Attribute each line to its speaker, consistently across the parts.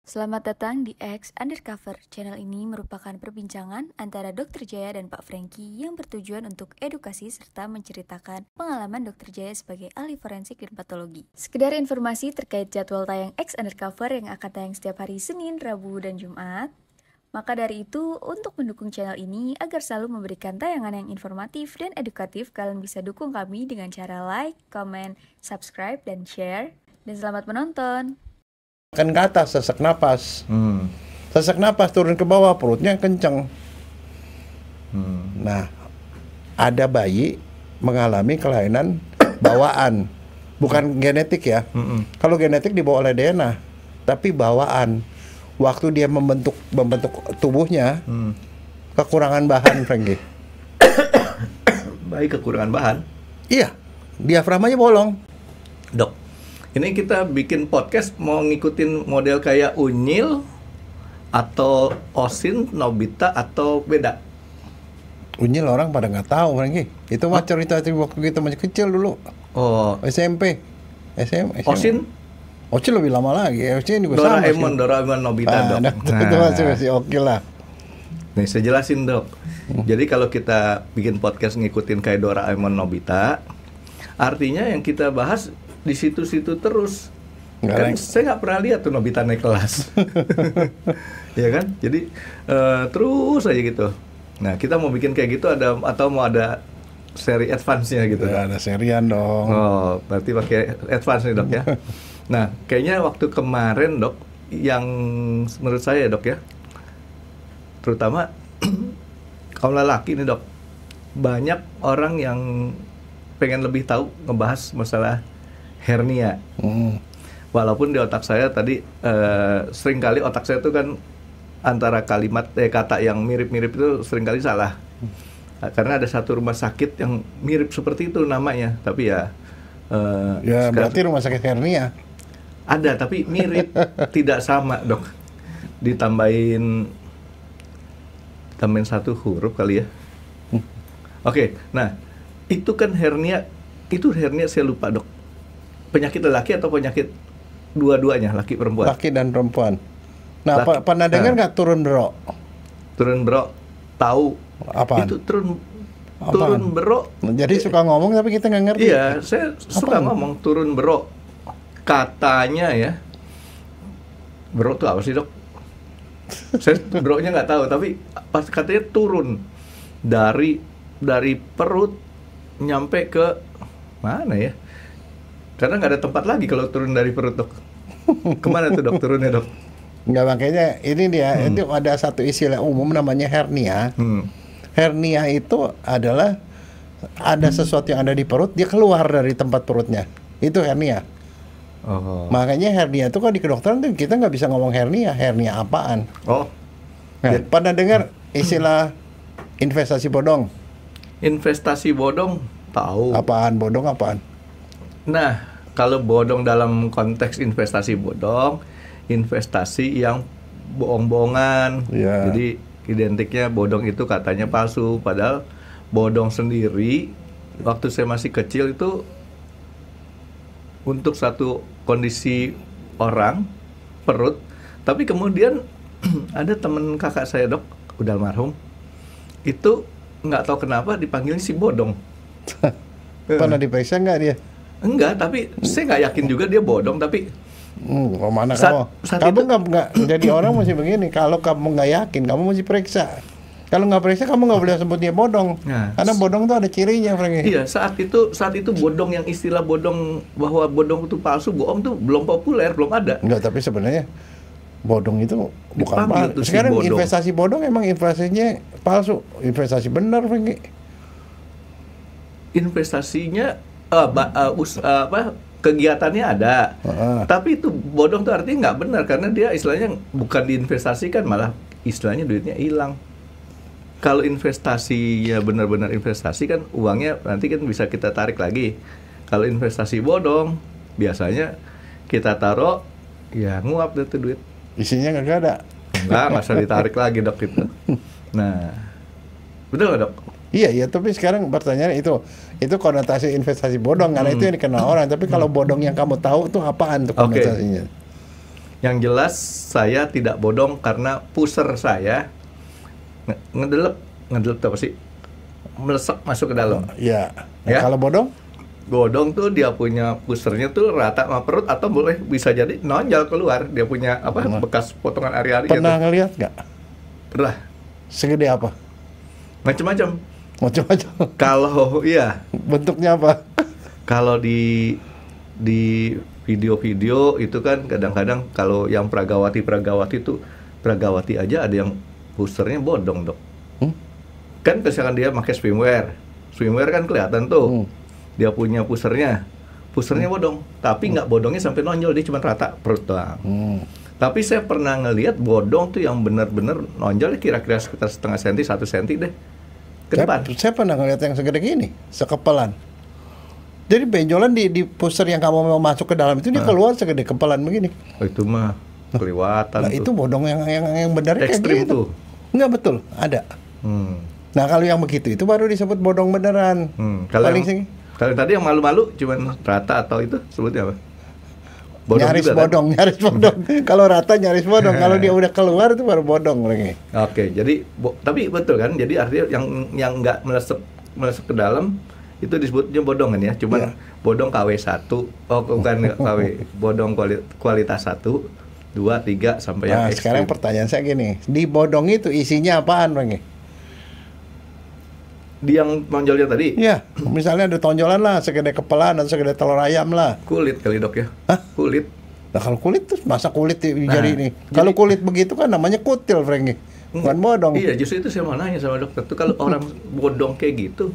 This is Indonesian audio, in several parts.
Speaker 1: Selamat datang di X Undercover. Channel ini merupakan perbincangan antara Dr. Jaya dan Pak Franky yang bertujuan untuk edukasi serta menceritakan pengalaman Dr. Jaya sebagai ahli forensik dan patologi. Sekedar informasi terkait jadwal tayang X Undercover yang akan tayang setiap hari Senin, Rabu, dan Jumat. Maka dari itu, untuk mendukung channel ini agar selalu memberikan tayangan yang informatif dan edukatif, kalian bisa dukung kami dengan cara like, comment, subscribe, dan share. Dan selamat menonton!
Speaker 2: Kan ke atas, sesak napas. Sesak napas turun ke bawah, perutnya kenceng. Nah, ada bayi mengalami kelainan bawaan, bukan genetik ya. Kalau genetik dibawa oleh DNA, tapi bawaan. Waktu dia membentuk tubuhnya, kekurangan bahan, Franky.
Speaker 3: Bayi kekurangan bahan?
Speaker 2: Iya, diafragmanya bolong.
Speaker 3: Dok, ini kita bikin podcast mau ngikutin model kayak Unyil atau Osin, Nobita atau beda?
Speaker 2: Unyil orang pada nggak tahu, Franky. Itu mah cerita waktu kita masih kecil dulu.
Speaker 3: Oh,
Speaker 2: SMP. SM.
Speaker 3: Osin?
Speaker 2: Osin lebih lama lagi. Osin juga sama.
Speaker 3: Doraemon, Nobita, Dok.
Speaker 2: Itu masih oke lah.
Speaker 3: Nih, saya jelasin, Dok. Jadi kalau kita bikin podcast ngikutin kayak Doraemon, Nobita, artinya yang kita bahas di situ-situ terus. Kan saya nggak pernah lihat tuh Nobita naik kelas. Ya kan? Jadi terus aja gitu. Nah, kita mau bikin kayak gitu atau mau ada seri advance-nya gitu?
Speaker 2: Ya, ada serian dong.
Speaker 3: Oh, berarti pakai advance nih, Dok ya. Nah, kayaknya waktu kemarin, Dok, yang menurut saya, Dok ya, terutama kaum lelaki nih, Dok, banyak orang yang pengen lebih tahu ngebahas masalah hernia. Walaupun di otak saya tadi seringkali otak saya itu kan antara kata yang mirip-mirip itu seringkali salah. Karena ada satu rumah sakit yang mirip seperti itu namanya, tapi ya
Speaker 2: berarti rumah sakit hernia.
Speaker 3: Ada, tapi mirip tidak sama, Dok. Ditambahin satu huruf kali ya. Oke, nah itu kan hernia saya lupa, Dok. Penyakit lelaki atau penyakit dua-duanya, laki perempuan?
Speaker 2: Laki dan perempuan. Nah, pernah dengar nggak turun berok?
Speaker 3: Turun berok, tahu.
Speaker 2: Apaan?
Speaker 3: Itu turun berok.
Speaker 2: Jadi suka ngomong tapi kita nggak ngerti.
Speaker 3: Iya, saya suka ngomong turun berok. Katanya ya, berok itu apa sih, Dok? Saya beroknya nggak tahu, tapi pas katanya turun dari perut nyampe ke mana ya? Karena nggak ada tempat lagi kalau turun dari perut, Dok. Kemana tuh, Dok, turunnya, Dok?
Speaker 2: Nggak, makanya ini dia, itu ada satu istilah umum namanya hernia. Hernia itu adalah ada sesuatu yang ada di perut, dia keluar dari tempat perutnya. Itu hernia.
Speaker 3: Oh.
Speaker 2: Makanya hernia itu kan di kedokteran tuh kita nggak bisa ngomong hernia apaan.
Speaker 3: Oh.
Speaker 2: Nah, pernah dengar istilah investasi bodong?
Speaker 3: Investasi bodong, tahu.
Speaker 2: Apaan bodong apaan?
Speaker 3: Nah, kalau bodong dalam konteks investasi bodong, investasi yang bohong-bohongan.
Speaker 2: Yeah.
Speaker 3: Jadi identiknya bodong itu katanya palsu, padahal bodong sendiri waktu saya masih kecil itu untuk satu kondisi orang perut, tapi kemudian ada temen kakak saya, Dok, udah almarhum, itu nggak tahu kenapa dipanggilnya si bodong.
Speaker 2: Pernah diperiksa nggak dia?
Speaker 3: Enggak, tapi saya nggak yakin juga dia bodong, tapi
Speaker 2: kemana kamu nggak jadi orang mesti begini. Kalau kamu nggak yakin, kamu mesti periksa. Kalau nggak periksa, kamu nggak boleh sebut dia bodong. Nah, karena bodong tuh ada cirinya, Franky.
Speaker 3: Iya, saat itu bodong, yang istilah bodong, bahwa bodong itu palsu, bohong tuh belum populer, belum ada.
Speaker 2: Enggak, tapi sebenarnya bodong itu bukan palsu. Sekarang si investasi bodong emang investasinya palsu, investasi benar, Franky.
Speaker 3: Investasinya kegiatannya ada, tapi itu bodong tuh artinya nggak benar, karena dia istilahnya bukan diinvestasikan, malah istilahnya duitnya hilang. Kalau investasi ya benar-benar investasi kan uangnya nanti kan bisa kita tarik lagi. Kalau investasi bodong biasanya kita taruh ya nguap deh tuh duit.
Speaker 2: Isinya nggak ada.
Speaker 3: Nggak usah ditarik lagi, Dok, itu. Nah, betul nggak, Dok?
Speaker 2: Iya, tapi sekarang pertanyaan itu konotasi investasi bodong karena itu yang dikenal orang. Tapi kalau bodong yang kamu tahu tuh apaan tuh konotasinya?
Speaker 3: Yang jelas saya tidak bodong karena pusar saya ngedelep apa sih? Melesek masuk ke dalam.
Speaker 2: Ya.
Speaker 3: Ya.
Speaker 2: Kalau bodong?
Speaker 3: Bodong tuh dia punya pusernya tuh rata sama perut atau boleh bisa jadi nonjol keluar. Dia punya apa? Bekas potongan ari-ari gitu.
Speaker 2: Pernah ngelihat nggak?
Speaker 3: Pernah.
Speaker 2: Segede apa?
Speaker 3: Macam-macam.
Speaker 2: Macam-macam.
Speaker 3: Kalau iya,
Speaker 2: Bentuknya apa?
Speaker 3: kalau di video-video itu kan kadang-kadang kalau yang Pragawati tuh Pragawati aja ada yang pusernya bodong, Dok. Kan misalkan dia pakai swimwear kan kelihatan tuh. Dia punya pusernya bodong, tapi nggak bodongnya sampai nonjol, dia cuma rata perut doang. Tapi saya pernah ngelihat bodong tuh yang benar-benar nonjol kira-kira sekitar setengah senti, 1 senti deh ke depan.
Speaker 2: Saya pernah ngelihat yang segede gini, sekepalan. Jadi benjolan di puser yang kamu mau masuk ke dalam itu dia keluar segede kepalan begini.
Speaker 3: Oh, itu mah kelewatan.
Speaker 2: Nah,
Speaker 3: tuh.
Speaker 2: itu bodong yang benar kayak
Speaker 3: Ekstrim
Speaker 2: gitu.
Speaker 3: tuh.
Speaker 2: Enggak betul, ada. Nah, kalau yang begitu itu baru disebut bodong beneran.
Speaker 3: Kalau
Speaker 2: Paling
Speaker 3: yang, kalau tadi yang malu-malu cuman rata atau itu sebutnya apa?
Speaker 2: Nyaris
Speaker 3: juga,
Speaker 2: bodong, kan? Nyaris bodong. Kalau rata nyaris bodong, kalau dia udah keluar itu baru bodong lagi.
Speaker 3: Oke, jadi tapi betul kan? Jadi artinya yang nggak melesep ke dalam itu disebutnya bodong kan ya? Cuman bodong KW1. Oh, bukan KW. Bodong kualitas 1, 2, 3 sampai yang ekstrim.
Speaker 2: Sekarang pertanyaan saya gini, di bodong itu isinya apaan, Bang?
Speaker 3: Di yang tonjolnya tadi?
Speaker 2: Iya, misalnya ada tonjolan lah, segede kepelan atau segede telur ayam lah.
Speaker 3: Kulit kali, Dok ya?
Speaker 2: Hah?
Speaker 3: Kulit.
Speaker 2: Nah, kalau kulit tuh masa kulit jadi ini. Kalau kulit begitu kan namanya kutil, Franky. Bukan bodong.
Speaker 3: Iya, justru itu saya mau nanya sama dokter tuh, kalau orang bodong kayak gitu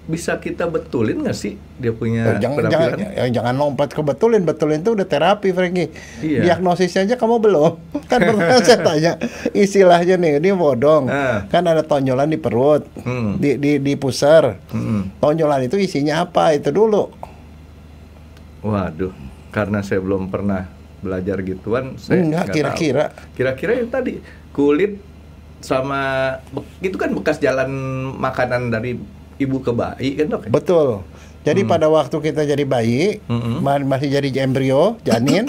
Speaker 3: bisa kita betulin nggak sih dia punya penampilan?
Speaker 2: Jangan lompat ke betulin itu udah terapi, Franky.
Speaker 3: Iya.
Speaker 2: Diagnosisnya aja kamu belum. Kan pernah saya tanya istilahnya nih, ini bodong. Kan ada tonjolan di perut, di pusar. Tonjolan itu isinya apa? Itu dulu.
Speaker 3: Waduh, karena saya belum pernah belajar gituan, saya
Speaker 2: nggak kira-kira.
Speaker 3: Kira-kira yang tadi kulit sama itu kan bekas jalan makanan dari ibu ke bayi kan, Dok?
Speaker 2: Betul. Jadi pada waktu kita jadi bayi, masih jadi embrio, janin,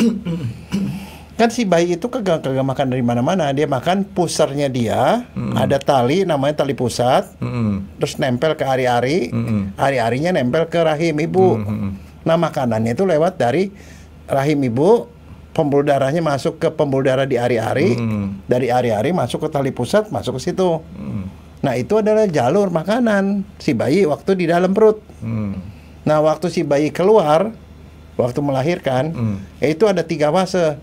Speaker 2: kan si bayi itu kagak makan dari mana-mana. Dia makan pusarnya dia, ada tali, namanya tali pusat, terus nempel ke ari-ari, ari-arinya nempel ke rahim ibu. Nah, makanannya itu lewat dari rahim ibu, pembuluh darahnya masuk ke pembuluh darah di ari-ari, dari ari-ari masuk ke tali pusat, masuk ke situ. Nah, itu adalah jalur makanan si bayi waktu di dalam perut. Nah, waktu si bayi keluar, waktu melahirkan, itu ada 3 fase.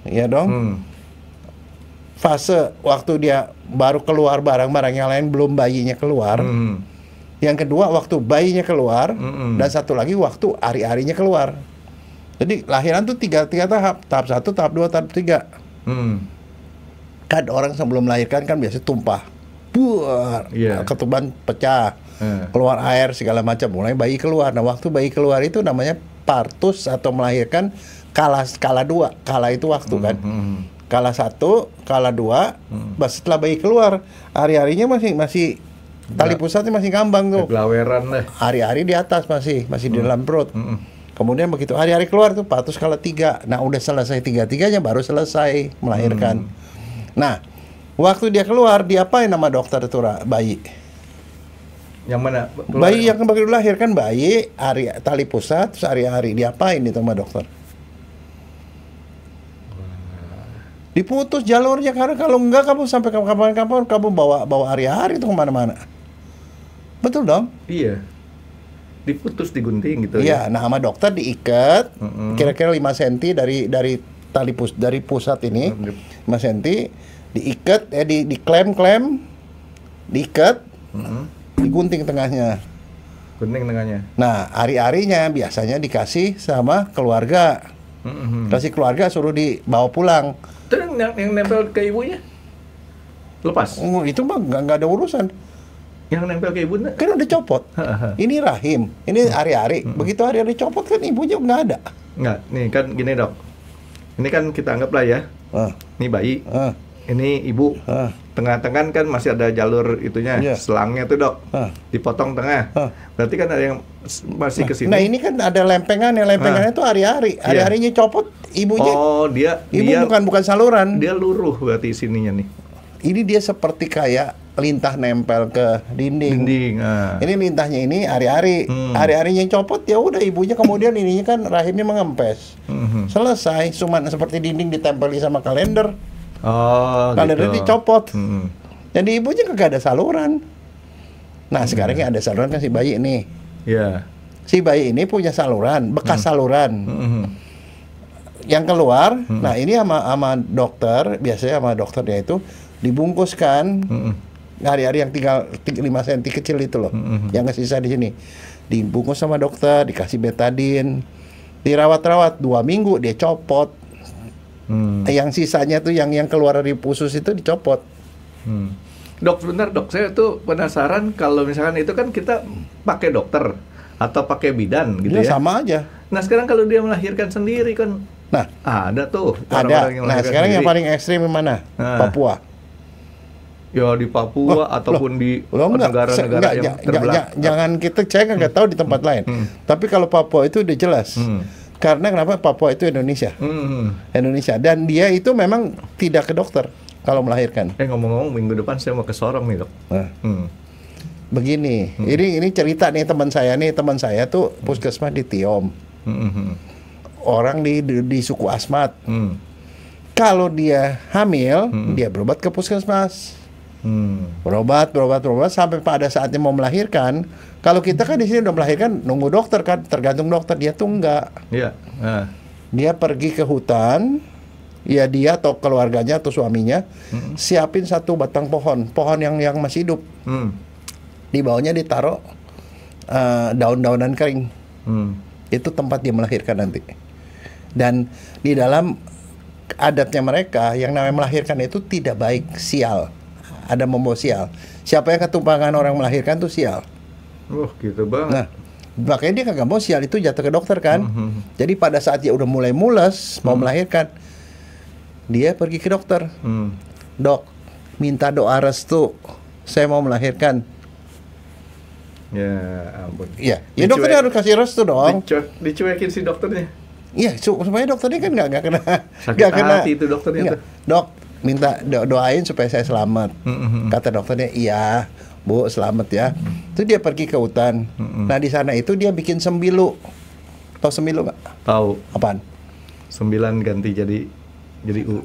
Speaker 2: Iya dong. Fase waktu dia baru keluar barang-barang yang lain belum bayinya keluar. Yang kedua waktu bayinya keluar, dan satu lagi waktu ari-arinya keluar. Jadi lahiran tuh 3 tahap. Tahap 1, tahap 2, tahap 3. Kan orang sebelum melahirkan kan biasa tumpah, buar, ketuban pecah, keluar air segala macam, mulai bayi keluar. Nah, waktu bayi keluar itu namanya partus atau melahirkan kala 2. Kala itu waktu kan. Kala 1, kala 2, setelah bayi keluar, ari-arinya masih tali pusatnya masih ngambang tuh.
Speaker 3: Laweran deh.
Speaker 2: Ari-ari di atas masih di dalam perut. Kemudian begitu hari-hari keluar tuh partus kala 3. Nah, udah selesai 3-3-nya baru selesai melahirkan. Nah, waktu dia keluar, diapain nama dokter itu bayi?
Speaker 3: Yang mana?
Speaker 2: Bayi yang baru dilahirkan, bayi tali pusat, terus hari-hari diapain itu sama dokter? Diputus jalurnya, karena kalau enggak kamu sampai kapan-kapan kamu bawa hari-hari itu kemana-mana. Betul dong?
Speaker 3: Iya. Diputus, digunting gitu.
Speaker 2: Iya, nah sama dokter diikat kira-kira 5 cm dari dari pusat ini, 5 cm diikat, diklem, diikat, digunting tengahnya.
Speaker 3: Gunting tengahnya.
Speaker 2: Nah, hari-harinya biasanya dikasih sama keluarga. Kasih keluarga, suruh dibawa pulang.
Speaker 3: Terus yang nempel ke ibunya? Lepas?
Speaker 2: Itu mah nggak ada urusan.
Speaker 3: Yang nempel ke ibunya?
Speaker 2: Kan udah copot. Ini rahim, ini hari-hari. Begitu hari-hari copot kan ibunya nggak ada.
Speaker 3: Nggak, nih kan gini, Dok. Ini kan kita anggaplah ya, ini bayi. Ini ibu tengah-tengah kan masih ada jalur itunya, selangnya tuh dok, dipotong tengah. Berarti kan ada yang masih ke sini.
Speaker 2: Nah ini kan ada lempengannya itu hari-hari, hari-harinya copot ibunya.
Speaker 3: Oh
Speaker 2: ibu bukan saluran.
Speaker 3: Dia luruh berarti sininya nih.
Speaker 2: Ini dia seperti kayak lintah nempel ke dinding. Ini lintahnya ini hari-hari, hari-harinya copot ya udah ibunya kemudian ininya kan rahimnya mengempes. Selesai, cuman seperti dinding ditempeli sama kalender. Kalendernya dicopot. Jadi ibunya kagak ada saluran. Nah sekarang ada saluran kan si bayi nih. Si bayi ini punya saluran, bekas saluran. Yang keluar, nah ini sama dokter, biasanya sama dokternya itu dibungkuskan. Hari-hari yang tinggal 5 cm kecil itu loh, yang sisa di sini. Dibungkus sama dokter, dikasih betadine, dirawat-rawat 2 minggu dia copot. Yang sisanya tuh yang keluar dari usus itu dicopot.
Speaker 3: Dok, sebentar dok, saya tuh penasaran kalau misalkan itu kan kita pakai dokter atau pakai bidan gitu ya.
Speaker 2: Sama aja.
Speaker 3: Nah sekarang kalau dia melahirkan sendiri kan, ada tuh.
Speaker 2: Ada. Nah sekarang sendiri. Yang paling ekstrim mana? Papua.
Speaker 3: Ya di Papua ataupun di negara-negara yang terbelakang.
Speaker 2: Jangan kita cek nggak tahu di tempat lain. Tapi kalau Papua itu udah jelas. Karena kenapa Papua itu Indonesia. Indonesia dan dia itu memang tidak ke dokter kalau melahirkan.
Speaker 3: Ngomong-ngomong minggu depan saya mau ke Sorong nih dok.
Speaker 2: Begini, ini cerita nih teman saya tuh puskesmas di Tiom. Orang di suku Asmat. Kalau dia hamil, dia berobat ke puskesmas. Berobat sampai pada saatnya mau melahirkan. Kalau kita kan di sini udah melahirkan nunggu dokter kan, tergantung dokter. Dia tuh enggak. Dia pergi ke hutan, ya dia atau keluarganya atau suaminya siapin 1 batang pohon yang masih hidup. Di bawahnya ditaruh daun-daunan kering. Itu tempat dia melahirkan nanti. Dan di dalam adatnya mereka yang namanya melahirkan itu tidak baik, sial. Ada membawa sial. Siapa yang ketumpangan orang melahirkan tuh sial.
Speaker 3: Gitu banget.
Speaker 2: Nah, makanya dia kagak mau sial itu jatuh ke dokter kan. Jadi pada saat dia udah mulai mules mau melahirkan, dia pergi ke dokter. Dok, minta doa restu, saya mau melahirkan.
Speaker 3: Ya ampun.
Speaker 2: Ya dokternya harus kasih restu dong.
Speaker 3: Dicuekin si dokternya.
Speaker 2: Iya, supaya dokternya kan nggak kena
Speaker 3: sakit hati itu dokternya tuh.
Speaker 2: Dok, minta doain supaya saya selamat. Kata dokternya, iya Bu, selamat ya. Itu dia pergi ke hutan. Nah di sana itu dia bikin sembilu. Tahu sembilu nggak?
Speaker 3: Tahu.
Speaker 2: Apaan?
Speaker 3: 9 ganti jadi U.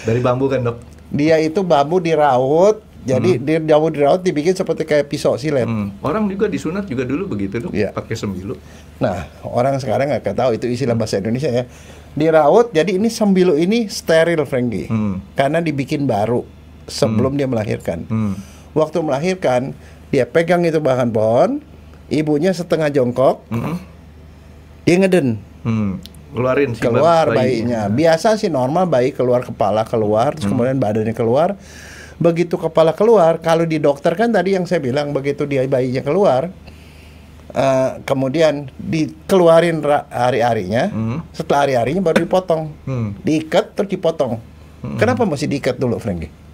Speaker 3: Dari bambu kan dok?
Speaker 2: Dia itu bambu diraut. Jadi dia bambu diraut dibikin seperti kayak pisau silet.
Speaker 3: Orang juga disunat juga dulu begitu dok, pakai sembilu.
Speaker 2: Nah orang sekarang nggak tahu itu istilah bahasa Indonesia ya. Diraut, jadi ini sembilu ini steril, Frankie. Karena dibikin baru sebelum dia melahirkan. Waktu melahirkan, dia pegang itu bahan pohon, ibunya setengah jongkok, dia ngeden. Keluar bayinya. Biasa sih normal bayi keluar kepala keluar, terus kemudian badannya keluar. Begitu kepala keluar, kalau di dokter kan tadi yang saya bilang begitu dia bayinya keluar, kemudian dikeluarin hari-harinya, setelah hari-harinya baru dipotong, diikat terus dipotong. Kenapa mesti diikat dulu, Frankie?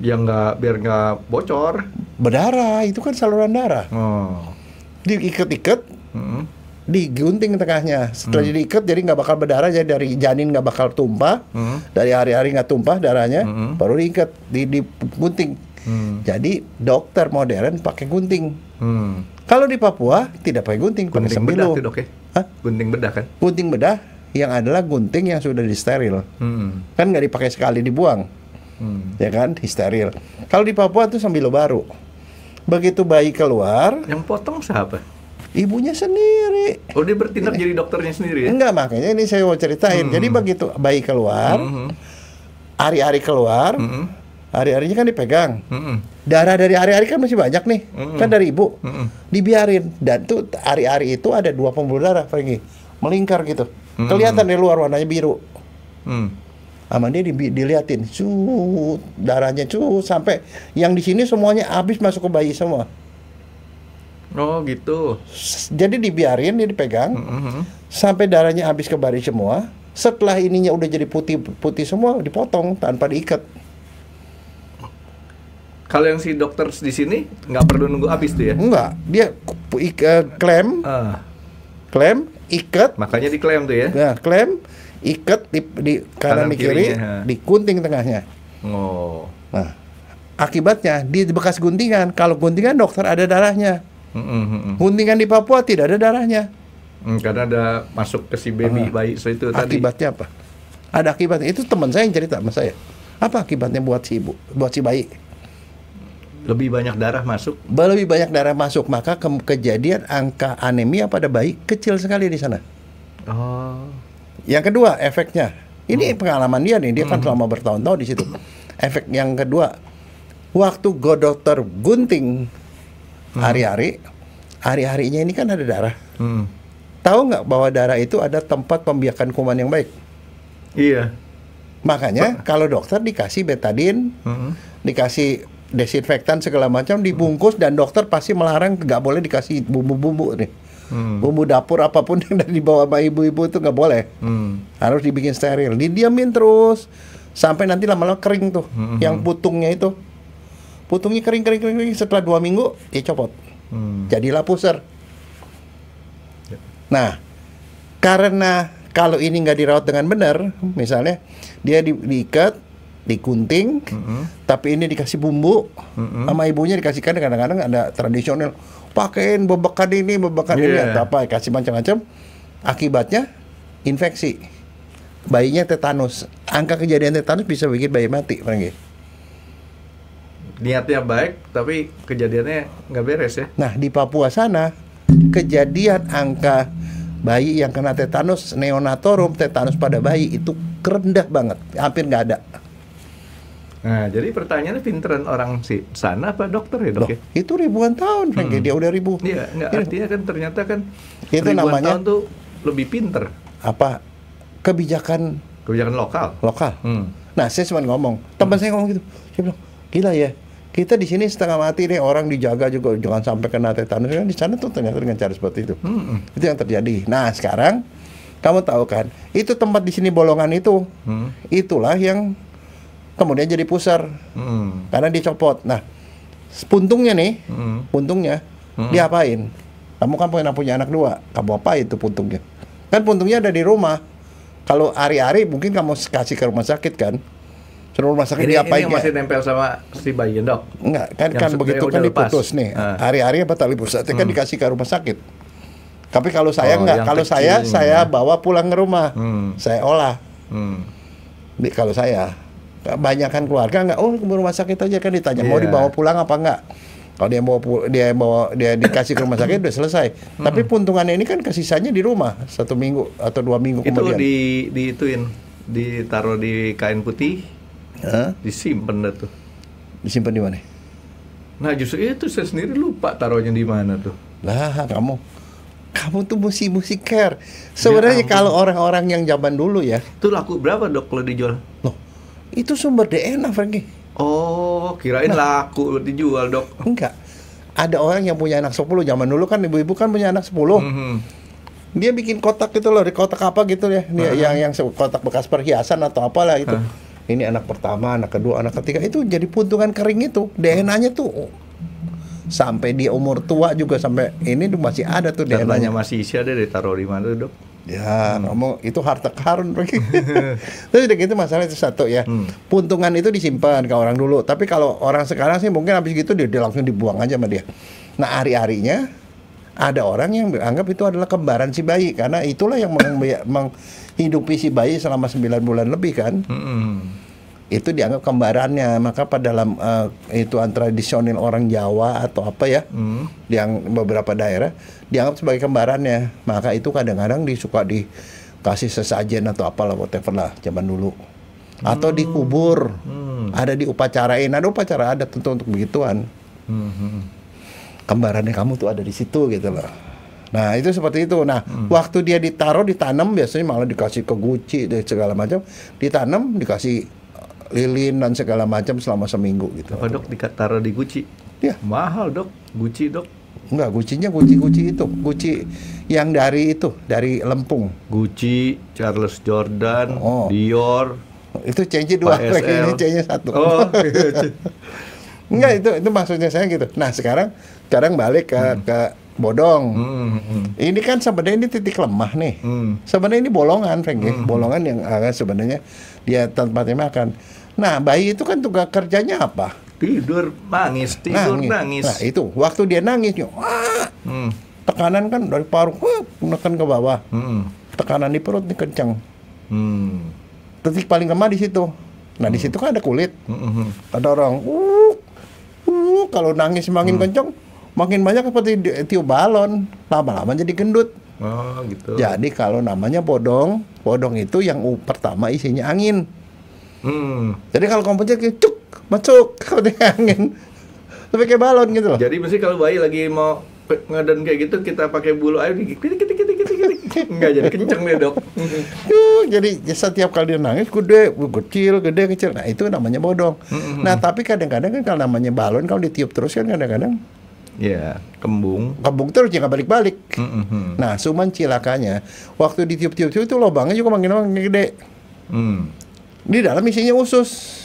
Speaker 3: Ya biar nggak bocor.
Speaker 2: Berdarah, itu kan saluran darah. Diikat-ikat, digunting tengahnya. Setelah diikat, jadi nggak bakal berdarah, jadi dari janin nggak bakal tumpah, dari hari-hari nggak tumpah darahnya, baru diikat, digunting. Jadi dokter modern pakai gunting. Kalau di Papua tidak pakai gunting, pakai sembilu.
Speaker 3: Bedah, dok, ya? Gunting bedah kan?
Speaker 2: Gunting bedah yang adalah gunting yang sudah disteril. Kan nggak dipakai sekali dibuang. Ya kan, steril. Kalau di Papua tuh sembilu baru. Begitu bayi keluar,
Speaker 3: yang potong siapa?
Speaker 2: Ibunya sendiri.
Speaker 3: Oh, dia bertindak jadi dokternya sendiri ya?
Speaker 2: Enggak, makanya ini saya mau ceritain. Jadi begitu bayi keluar, hari-hari keluar, hari-harinya kan dipegang. Darah dari hari-hari kan masih banyak nih, kan dari ibu. Dibiarin, dan tuh hari-hari itu ada 2 pembuluh darah, Frankie, melingkar gitu. Kelihatan dari luar warnanya biru. Sama dia diliatin, darahnya sampai yang di sini semuanya habis masuk ke bayi semua.
Speaker 3: Oh gitu.
Speaker 2: Jadi dibiarin, dia dipegang sampai darahnya habis ke bayi semua. Setelah ininya udah jadi putih semua, dipotong tanpa diikat.
Speaker 3: Kalau yang si dokter di sini nggak perlu nunggu habis tuh ya?
Speaker 2: Enggak, dia klaim, ikat,
Speaker 3: Makanya diklaim tuh ya?
Speaker 2: nah, klaim, ikat di kanan di kiri,
Speaker 3: kirinya,
Speaker 2: digunting tengahnya.
Speaker 3: Oh.
Speaker 2: Nah, akibatnya di bekas guntingan, kalau guntingan dokter ada darahnya. Guntingan di Papua tidak ada darahnya.
Speaker 3: Karena ada masuk ke si bayi itu tadi.
Speaker 2: Akibatnya apa? Ada akibatnya. Itu teman saya yang cerita sama saya. Apa akibatnya buat si ibu, buat si bayi?
Speaker 3: Lebih banyak darah masuk.
Speaker 2: Lebih banyak darah masuk, maka kejadian angka anemia pada bayi kecil sekali di sana.
Speaker 3: Oh.
Speaker 2: Yang kedua, efeknya. Ini pengalaman dia nih, dia kan selama bertahun-tahun di situ. Efek yang kedua, waktu dokter gunting hari-harinya ini kan ada darah. Tahu nggak bahwa darah itu ada tempat pembiakan kuman yang baik?
Speaker 3: Iya.
Speaker 2: Makanya kalau dokter dikasih betadine, dikasih desinfektan segala macam, dibungkus, dan dokter pasti melarang nggak boleh dikasih bumbu-bumbu nih. Bumbu dapur apapun yang dibawa sama ibu-ibu itu nggak boleh. Harus dibikin steril, didiamin terus sampai nanti lama-lama kering tuh. Yang putungnya kering setelah 2 minggu dia copot. Jadilah puser. Nah, karena kalau ini nggak dirawat dengan benar, misalnya dia diikat, digunting, tapi ini dikasih bumbu, sama ibunya dikasihkan, kadang-kadang ada tradisional, pakein bebekan ini, apa, kasih macam-macam. Akibatnya infeksi, bayinya tetanus. Angka kejadian tetanus bisa bikin bayi mati, Franky.
Speaker 3: Niatnya baik, tapi kejadiannya nggak beres ya.
Speaker 2: Nah, di Papua sana, kejadian angka bayi yang kena tetanus neonatorum, tetanus pada bayi itu rendah banget, hampir nggak ada.
Speaker 3: Nah, jadi pertanyaannya pinteran orang sana apa dokter ya, Dok?
Speaker 2: Loh, itu ribuan tahun, Franky. Dia udah ribu.
Speaker 3: Iya, nggak, artinya kan ternyata kan
Speaker 2: itu
Speaker 3: ribuan
Speaker 2: namanya
Speaker 3: tahun tuh lebih pinter.
Speaker 2: apa? Kebijakan
Speaker 3: lokal.
Speaker 2: Nah, saya cuma ngomong, teman saya ngomong gitu. Saya bilang, gila ya. Kita di sini setengah mati nih, orang dijaga juga jangan sampai kena tetanus. Kan di sana tuh ternyata dengan cara seperti itu. Itu yang terjadi. Nah, sekarang kamu tahu kan, itu tempat di sini bolongan itu. Itulah yang kemudian jadi pusar. Karena dicopot. Nah, puntungnya nih, diapain? Kamu kan punya anak 2. Kamu apain itu puntungnya? Kan puntungnya ada di rumah. Kalau hari-hari mungkin kamu kasih ke rumah sakit kan? Suruh rumah sakit diapain?
Speaker 3: Ini yang masih nempel sama si bayi, Dok?
Speaker 2: Enggak, kan begitu kan diputus nih. Hari-hari apa tali pusatnya kan dikasih ke rumah sakit. Tapi kalau saya enggak, kalau saya bawa pulang ke rumah. Saya olah. Kalau saya, kebanyakan keluarga enggak, ke rumah sakit aja kan ditanya mau dibawa pulang apa enggak. Kalau dia dikasih ke rumah sakit udah selesai. Tapi puntungannya ini kan kesisanya di rumah 1 minggu atau 2 minggu kemudian.
Speaker 3: Itu ditaruh di kain putih, disimpan dah tuh.
Speaker 2: Disimpan di mana?
Speaker 3: Nah, justru itu saya sendiri lupa taruhnya di mana tuh.
Speaker 2: Lah, kamu tuh mesti care. Sebenarnya kalau orang-orang yang zaman dulu ya,
Speaker 3: itu laku berapa, Dok, kalau dijual?
Speaker 2: Loh, itu sumber DNA, Franky.
Speaker 3: Oh, kirain laku dijual, Dok.
Speaker 2: Enggak. Ada orang yang punya anak 10, zaman dulu kan ibu-ibu kan punya anak 10. Dia bikin kotak gitu loh, di kotak apa gitu ya. Yang kotak bekas perhiasan atau apalah itu. Ini anak pertama, anak kedua, anak ketiga, itu jadi puntungan kering itu. DNA-nya tuh sampai dia umur tua juga, sampai ini tuh masih ada tuh DNA-nya.
Speaker 3: Masih isi ada, ditaruh di mana, Dok?
Speaker 2: Ya, ngomong itu harta karun. Terus udah gitu masalah itu satu ya. Puntungan itu disimpan ke orang dulu. Tapi kalau orang sekarang sih mungkin habis gitu dia langsung dibuang aja sama dia. Nah, hari-harinya ada orang yang beranggap itu adalah kembaran si bayi, karena itulah yang menghidupi si bayi selama 9 bulan lebih kan. Itu dianggap kembarannya. Maka pada dalam itu tradisional orang Jawa atau apa ya, yang beberapa daerah dianggap sebagai kembarannya. Maka itu kadang-kadang disuka dikasih sesajen atau apalah, whatever lah zaman dulu. Atau dikubur, ada diupacarain, ada upacara adat tentu untuk begituan. Kembarannya kamu tuh ada di situ gitu loh. Nah, itu seperti itu. Nah, waktu dia ditanam biasanya malah dikasih ke guci dan segala macam, ditanam dikasih lilin dan segala macam selama seminggu gitu.
Speaker 3: Apa, Dok, ditaruh di guci?
Speaker 2: Ya.
Speaker 3: Mahal, Dok. Guci, Dok.
Speaker 2: Enggak, gucinya guci itu. Guci yang dari Lempung.
Speaker 3: Guci, Charles Jordan, Dior.
Speaker 2: Itu change 2, ini change 1.
Speaker 3: Oh,
Speaker 2: Enggak, itu maksudnya saya gitu. Nah, sekarang balik ke bodong. Ini kan sebenarnya ini titik lemah nih. Sebenarnya ini bolongan, Frank, bolongan yang sebenarnya dia tempatnya makan. Nah, bayi itu kan tugas kerjanya apa?
Speaker 3: Tidur nangis.
Speaker 2: Nah, itu waktu dia nangis, tekanan kan dari paru menekan ke bawah. Tekanan di perut nih kencang. Titik paling lemah di situ. Nah, di situ kan ada kulit. Ada orang kalau nangis makin kencang, makin banyak seperti tiup balon, lama-lama jadi gendut.
Speaker 3: Oh, gitu.
Speaker 2: Jadi kalau namanya bodong itu yang pertama isinya angin. Jadi kalau kamu pencet cuk masuk kalau angin, tapi kayak balon gitu loh.
Speaker 3: Jadi mesti kalau bayi lagi mau ngadan kayak gitu kita pakai bulu air enggak jadi kenceng deh, Dok.
Speaker 2: Jadi setiap kali dia nangis kecil. Nah, itu namanya bodong. Nah, tapi kadang-kadang kan kalau namanya balon kalau ditiup terus kan kadang-kadang
Speaker 3: ya kembung
Speaker 2: terus jangan balik-balik. Nah, cuman cilakanya waktu ditiup-tiup itu lubangnya juga makin gede. Di dalam isinya usus.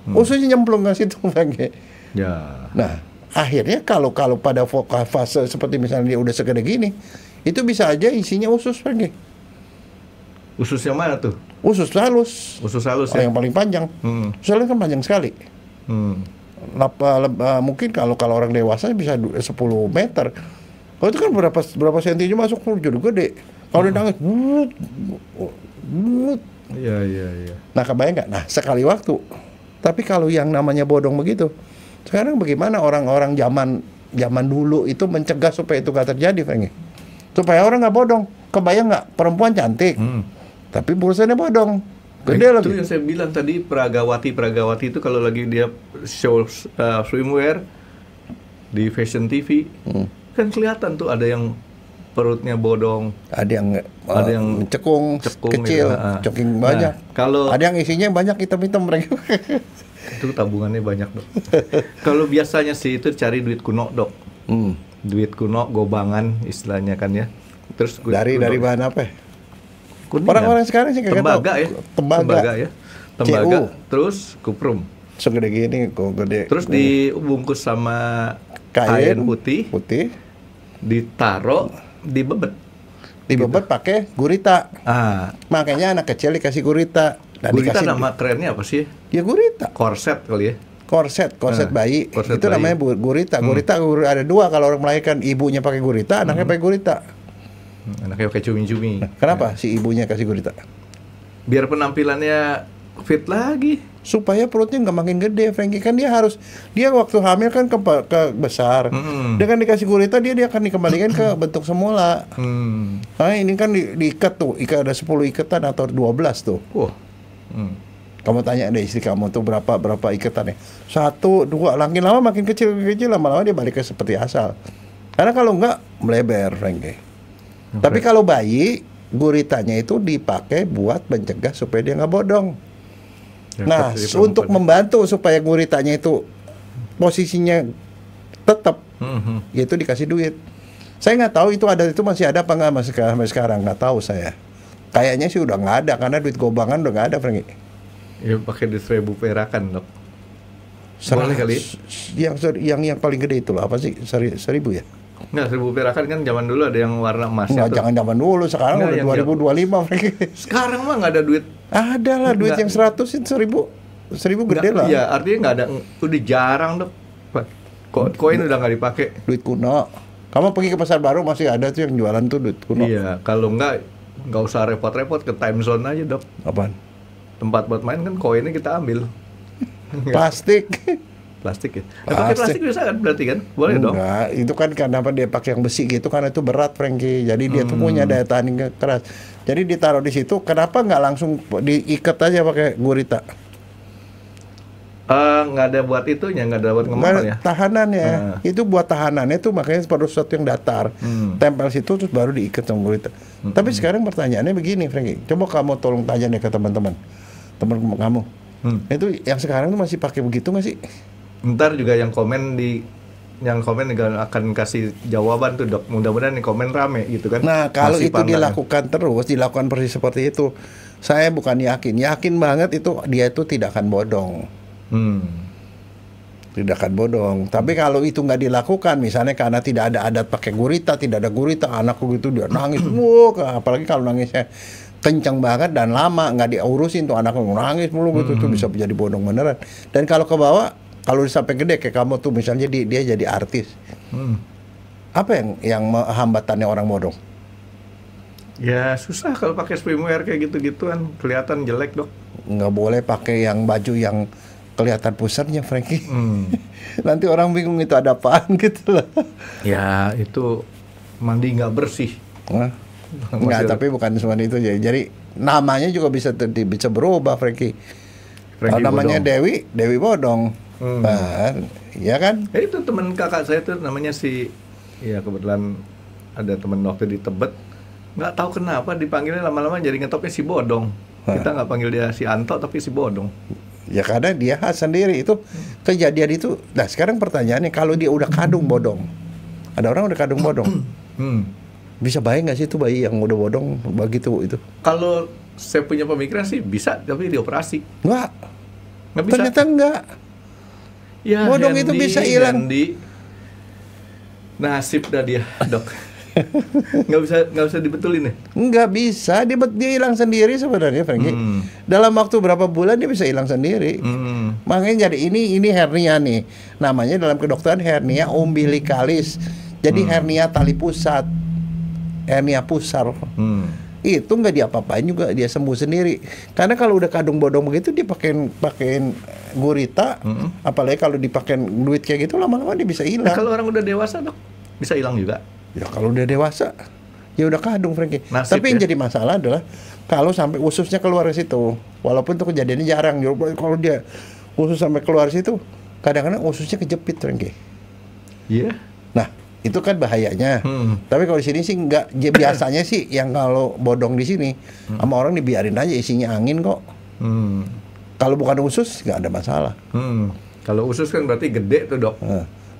Speaker 2: Ususnya nyemplung ke situ lagi.
Speaker 3: Ya.
Speaker 2: Nah, akhirnya kalau pada fase seperti misalnya dia udah segede gini, itu bisa aja isinya usus lagi.
Speaker 3: Usus yang mana tuh?
Speaker 2: Usus halus.
Speaker 3: Usus halus
Speaker 2: yang paling panjang. Usus halus kan panjang sekali. Mungkin kalau orang dewasa bisa 10 meter. Kalau itu kan berapa sentinya masuk jadi gede. Kalau dia nangis,
Speaker 3: Iya.
Speaker 2: Nah, kebayang nggak? Nah, sekali waktu. Tapi kalau yang namanya bodong begitu, sekarang bagaimana orang-orang zaman dulu itu mencegah supaya itu nggak terjadi, Franky? Supaya orang nggak bodong. Kebayang nggak? Perempuan cantik, tapi burusannya bodong. Gede lagi.
Speaker 3: Itu yang saya bilang tadi, Pragawati itu kalau lagi dia show swimwear di Fashion TV, kan kelihatan tuh ada yang perutnya bodong,
Speaker 2: ada yang cekung kecil, coking banyak.
Speaker 3: Kalau
Speaker 2: ada yang isinya banyak hitam-hitam mereka.
Speaker 3: Itu tabungannya banyak, Dok. Kalau biasanya sih itu cari duit kuno, Dok. Duit kuno, gobangan istilahnya kan ya. Terus
Speaker 2: dari bahan apa?
Speaker 3: Kuningan.
Speaker 2: Orang-orang sekarang sih kayak
Speaker 3: tembaga ya. Tembaga, terus kuprum.
Speaker 2: Segede gini kok gede.
Speaker 3: Terus dibungkus sama kain putih. Ditaruh dibebet
Speaker 2: pakai gurita. Makanya anak kecil dikasih gurita.
Speaker 3: Gurita nama kerennya apa sih?
Speaker 2: Ya gurita.
Speaker 3: Korset kali ya.
Speaker 2: Korset bayi. Itu
Speaker 3: bayi.
Speaker 2: Namanya gurita. Gurita ada dua, kalau orang melahirkan ibunya pakai gurita, anaknya pakai gurita.
Speaker 3: Anaknya pakai cumi-cumi.
Speaker 2: Kenapa si ibunya kasih gurita?
Speaker 3: Biar penampilannya fit lagi.
Speaker 2: Supaya perutnya nggak makin gede, Franky. Kan dia waktu hamil kan ke besar. Dengan dikasih gurita dia akan dikembalikan ke bentuk semula. Nah, ini kan diikat tuh, ada 10 ikatan atau 12 tuh. Kamu tanya deh istri kamu tuh berapa ikatannya? 1, 2, makin lama makin kecil, lama-lama dia balik ke seperti asal. Karena kalau nggak melebar, Franky. Tapi kalau bayi, guritanya itu dipakai buat mencegah supaya dia nggak bodong. Nah, untuk membantu supaya guritanya itu posisinya tetap, yaitu dikasih duit. Saya nggak tahu itu masih ada apa nggak sampai sekarang, nggak tahu saya. Kayaknya sih udah nggak ada karena duit gobangan udah nggak ada, Franky.
Speaker 3: Ya pakai duit 1000 perakan, Dok. Boleh kali.
Speaker 2: Yang paling gede itu loh, apa sih? 1000 ya?
Speaker 3: Nggak, 1000 perakan kan zaman dulu ada yang warna emas.
Speaker 2: Nggak, jangan zaman dulu, sekarang udah 2025.
Speaker 3: Sekarang mah nggak ada duit.
Speaker 2: Ada lah duit yang 100 itu 1000 gede lah.
Speaker 3: Iya, artinya nggak ada, udah jarang, Dok. Koin udah nggak dipakai.
Speaker 2: Duit kuno. Kamu pergi ke pasar baru masih ada tuh yang jualan tuh duit kuno.
Speaker 3: Iya, kalau nggak usah repot-repot ke time zone aja, Dok.
Speaker 2: Apaan?
Speaker 3: Tempat buat main kan koinnya kita ambil.
Speaker 2: Plastik
Speaker 3: ya. Pakai plastik bisa kan berarti kan? Boleh dong.
Speaker 2: Enggak, itu kan kenapa dia pakai yang besi gitu karena itu berat, Franky. Jadi dia tuh punya daya tahan yang keras. Jadi ditaruh di situ, kenapa nggak langsung diikat aja pakai gurita?
Speaker 3: Nggak ada buat itunya, nggak ada buat ngomongnya.
Speaker 2: Tahanannya. Itu buat tahanannya tuh makanya pada sesuatu yang datar. Tempel situ terus baru diikat sama gurita. Tapi sekarang pertanyaannya begini, Franky. Coba kamu tolong tanya deh ke teman kamu. Itu yang sekarang tuh masih pakai begitu nggak sih?
Speaker 3: Ntar juga yang komen juga akan kasih jawaban tuh, Dok. Mudah-mudahan yang komen rame gitu kan.
Speaker 2: Nah, kalau masih itu dilakukan persis seperti itu, saya bukan yakin banget itu dia itu tidak akan bodong. Tindakan bodong. Tapi kalau itu nggak dilakukan, misalnya karena tidak ada adat pakai gurita, tidak ada gurita, anakku gitu dia nangis, apalagi kalau nangisnya kencang banget dan lama, nggak diurusin tuh anakku nangis mulu gitu, tuh bisa menjadi bodong beneran. Dan kalau ke bawah, kalau sampai gede kayak kamu tuh misalnya dia jadi artis, apa yang hambatannya orang bodong?
Speaker 3: Ya susah kalau pakai swimwear kayak gitu-gituan, kelihatan jelek dok.
Speaker 2: Nggak boleh pakai yang baju yang kelihatan pusarnya, Frankie. Nanti orang bingung itu ada apaan gitu loh.
Speaker 3: Ya itu mandi nggak bersih.
Speaker 2: Nggak, tapi bukan cuma itu aja. Jadi namanya juga bisa berubah, Frankie. Kalau namanya bodong. Dewi bodong. Ya kan?
Speaker 3: Ya itu teman kakak saya tuh namanya ya kebetulan ada teman waktu di Tebet. Nggak tahu kenapa dipanggilnya lama-lama jadi ngetopnya si bodong. Kita nggak panggil dia si Anto tapi si bodong.
Speaker 2: Ya karena dia khas sendiri itu kejadian itu. Nah sekarang pertanyaannya, kalau dia udah kadung bodong, ada orang udah kadung bodong, bisa bayi nggak sih itu bayi yang udah bodong begitu itu?
Speaker 3: Kalau saya punya pemikiran sih bisa, tapi dioperasi.
Speaker 2: Nggak bisa. Ternyata nggak.
Speaker 3: Ya,
Speaker 2: bodong itu bisa hilang.
Speaker 3: Nasib dah dia, dok. nggak bisa dibetulin ya?
Speaker 2: Nggak bisa, dia hilang sendiri sebenarnya, Frankie. Dalam waktu berapa bulan dia bisa hilang sendiri. Makanya jadi ini hernia nih. Namanya dalam kedokteran hernia umbilikalis. Jadi hernia tali pusat, hernia pusar. Itu nggak diapa-apain juga, dia sembuh sendiri. Karena kalau udah kadung bodong begitu dia pakein gurita, apalagi kalau dipakein duit kayak gitu lama-lama dia bisa hilang.
Speaker 3: Nah, kalau orang udah dewasa dok, bisa hilang juga.
Speaker 2: Ya kalau udah dewasa, ya udah kadung, Frankie.
Speaker 3: Nasib,
Speaker 2: tapi yang jadi masalah adalah kalau sampai ususnya keluar ke situ. Walaupun itu kejadiannya jarang. Kalau dia usus sampai keluar situ, kadang-kadang ususnya kejepit, Frankie.
Speaker 3: Iya.
Speaker 2: Nah, itu kan bahayanya. Tapi kalau di sini sih enggak. Biasanya sih yang kalau bodong di sini sama orang dibiarin aja, isinya angin kok. Kalau bukan usus nggak ada masalah.
Speaker 3: Kalau usus kan berarti gede tuh dok.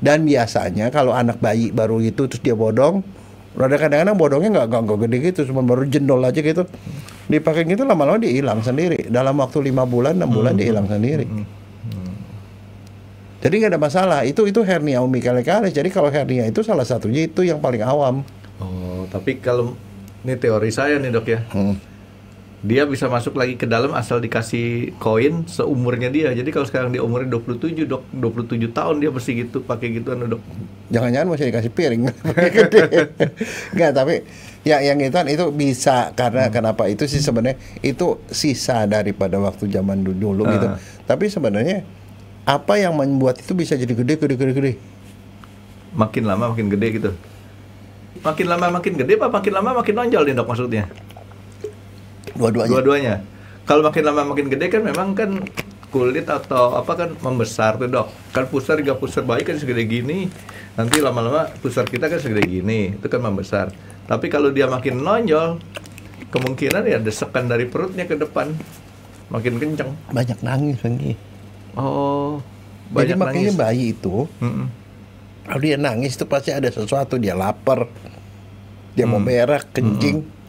Speaker 2: Dan biasanya kalau anak bayi baru gitu terus dia bodong, ada kadang-kadang bodongnya nggak gede gitu, cuma baru jendol aja gitu. Dipakai gitu lama-lama dia hilang sendiri. Dalam waktu 5 bulan, 6 bulan dia hilang sendiri. Jadi nggak ada masalah. Itu hernia umbilikalis. Jadi kalau hernia itu salah satunya itu yang paling awam.
Speaker 3: Oh, tapi kalau ini teori saya nih dok ya. Dia bisa masuk lagi ke dalam asal dikasih koin seumurnya dia. Jadi kalau sekarang dia umurnya 27 dok, 27 tahun dia mesti gitu pakai gituan dok.
Speaker 2: Jangan-jangan masih dikasih piring. Enggak, tapi ya yang itu bisa karena kenapa itu sih sebenarnya itu sisa daripada waktu zaman dulu gitu. Tapi sebenarnya apa yang membuat itu bisa jadi gede?
Speaker 3: Makin lama makin gede gitu. Makin lama makin gede apa makin lama makin nonjol nih dok maksudnya? Dua-duanya. Kalau makin lama makin gede kan memang kan kulit atau apa kan membesar tuh dok. Kan pusar bayi kan segede gini. Nanti lama-lama pusar kita kan segede gini. Itu kan membesar. Tapi kalau dia makin nonjol, kemungkinan ya desekan dari perutnya ke depan makin kenceng.
Speaker 2: Banyak nangis lagi.
Speaker 3: Oh,
Speaker 2: jadi makanya
Speaker 3: nangis.
Speaker 2: bayi itu kalau dia nangis itu pasti ada sesuatu. Dia lapar, dia mau berak, kencing.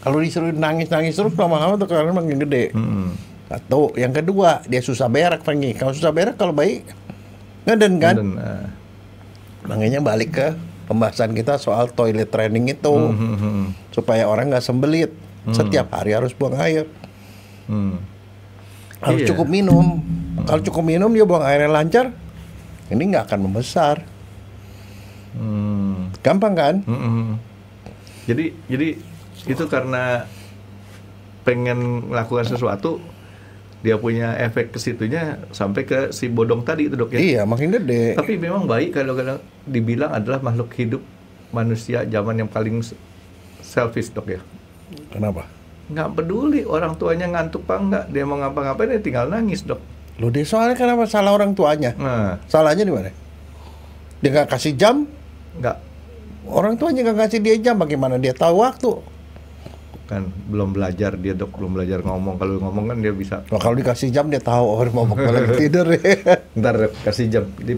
Speaker 2: Kalau disuruh nangis terus lama-lama tuh karena makin gede. Satu, yang kedua dia susah berak, Frankie. Kalau susah berak kalau bayi ngeden kan. Makanya balik ke pembahasan kita soal toilet training itu, supaya orang nggak sembelit. Setiap hari harus buang air. Harus cukup minum. Kalau cukup minum dia buang airnya lancar, ini nggak akan membesar. Gampang kan?
Speaker 3: Jadi itu karena pengen melakukan sesuatu, dia punya efek ke situnya sampai ke si bodong tadi itu dok ya.
Speaker 2: Iya, makin gede.
Speaker 3: Tapi memang bayi kadang-kadang dibilang adalah makhluk hidup manusia zaman yang paling selfish dok ya.
Speaker 2: Kenapa?
Speaker 3: Nggak peduli orang tuanya ngantuk apa enggak, dia mau ngapa-ngapain dia tinggal nangis dok.
Speaker 2: Loh, dia soalnya kenapa salah orang tuanya? Salahnya di mana? Dia nggak kasih jam?
Speaker 3: Nggak.
Speaker 2: Orang tuanya nggak kasih dia jam, bagaimana dia tahu waktu?
Speaker 3: Kan belum belajar dia dok, belum belajar ngomong. Kalau ngomong kan dia bisa.
Speaker 2: Nah, kalau dikasih jam dia tahu mau lagi tidur ya.
Speaker 3: Ntar kasih jam di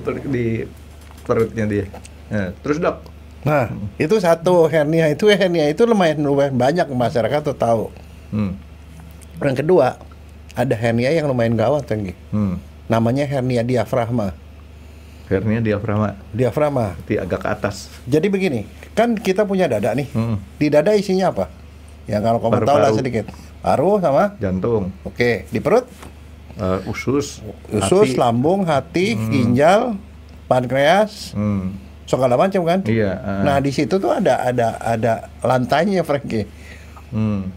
Speaker 3: perutnya dia. Nah, terus dok.
Speaker 2: Nah, itu satu hernia itu lumayan banyak masyarakat tuh tahu. Yang kedua, ada hernia yang lumayan gawat, Tenggi. namanya hernia diafragma.
Speaker 3: Hernia diafragma.
Speaker 2: Diafragma.
Speaker 3: Berarti agak ke atas.
Speaker 2: Jadi begini, kan kita punya dada nih. Di dada isinya apa? Ya kalau kamu tahu lah sedikit. Paru sama
Speaker 3: jantung.
Speaker 2: Oke, di perut?
Speaker 3: Usus,
Speaker 2: lambung, hati, ginjal, pankreas, segala macam kan?
Speaker 3: Iya.
Speaker 2: Nah di situ tuh ada lantainya, Frankie.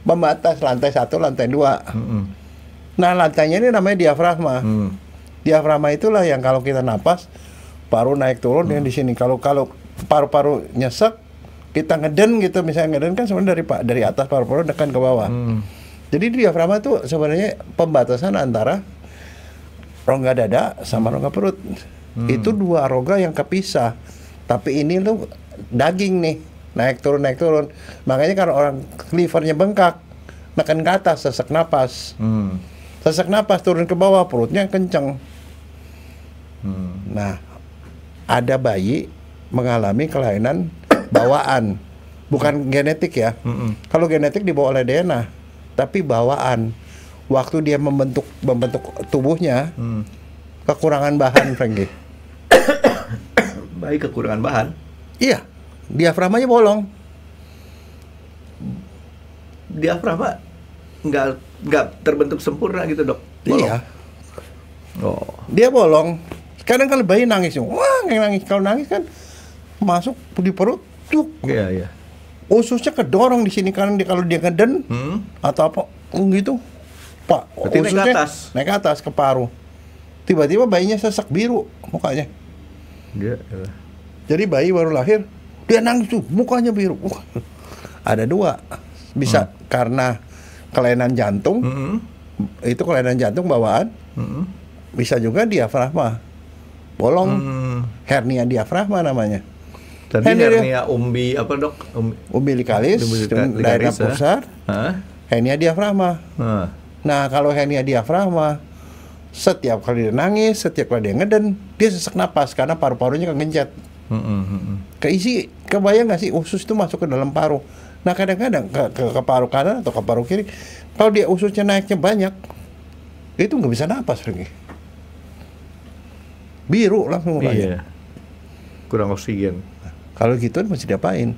Speaker 2: Pembatas lantai 1, lantai 2. Nah lantainya ini namanya diafragma. Diafragma itulah yang kalau kita napas, paru naik turun yang di sini. Kalau paru-paru nyesek, kita ngeden gitu, misalnya ngeden kan sebenarnya dari atas paru-paru dekan ke bawah. Jadi diafragma itu sebenarnya pembatasan antara rongga dada sama rongga perut. Itu dua rongga yang kepisah. Tapi ini tuh daging nih, naik turun. Makanya kalau orang livernya bengkak, makan ke atas, sesak napas. Sesak napas turun ke bawah, perutnya kenceng. Nah, ada bayi mengalami kelainan bawaan, bukan genetik ya. Kalau genetik dibawa oleh DNA, tapi bawaan. Waktu dia membentuk tubuhnya, kekurangan bahan, Frankie.
Speaker 3: Bayi kekurangan bahan?
Speaker 2: Iya, diafragmanya bolong.
Speaker 3: Diafragma nggak terbentuk sempurna gitu, Dok? Bolong.
Speaker 2: Iya.
Speaker 3: Oh.
Speaker 2: Dia bolong. Kadang kalau bayi nangis, wah nangis. Kalau nangis kan masuk di perut, tuk.
Speaker 3: Iya.
Speaker 2: Ususnya kedorong di sini kalau dia ngeden atau apa gitu, Pak.
Speaker 3: Berarti
Speaker 2: Ususnya naik ke atas ke paru. Tiba-tiba bayinya sesak biru mukanya. Jadi bayi baru lahir, dia nangis tuh, mukanya biru. Ada dua, bisa karena kelainan jantung, itu kelainan jantung bawaan, bisa juga diafragma bolong, hernia diafragma namanya.
Speaker 3: Tadi hernia umbi apa, Dok?
Speaker 2: Umbilikalis, daerah pusat, hernia diafragma. Nah kalau hernia diafragma, setiap kali dia nangis, setiap kali dia ngeden, dia sesak napas karena paru-parunya kegencet. Keisi, kebayang nggak sih usus itu masuk ke dalam paru? Nah kadang-kadang ke paru kanan atau ke paru kiri, kalau dia ususnya naiknya banyak, itu nggak bisa napas lagi. Biru langsung mukanya.
Speaker 3: Iya. Kurang oksigen.
Speaker 2: Kalau gitu mesti diapain?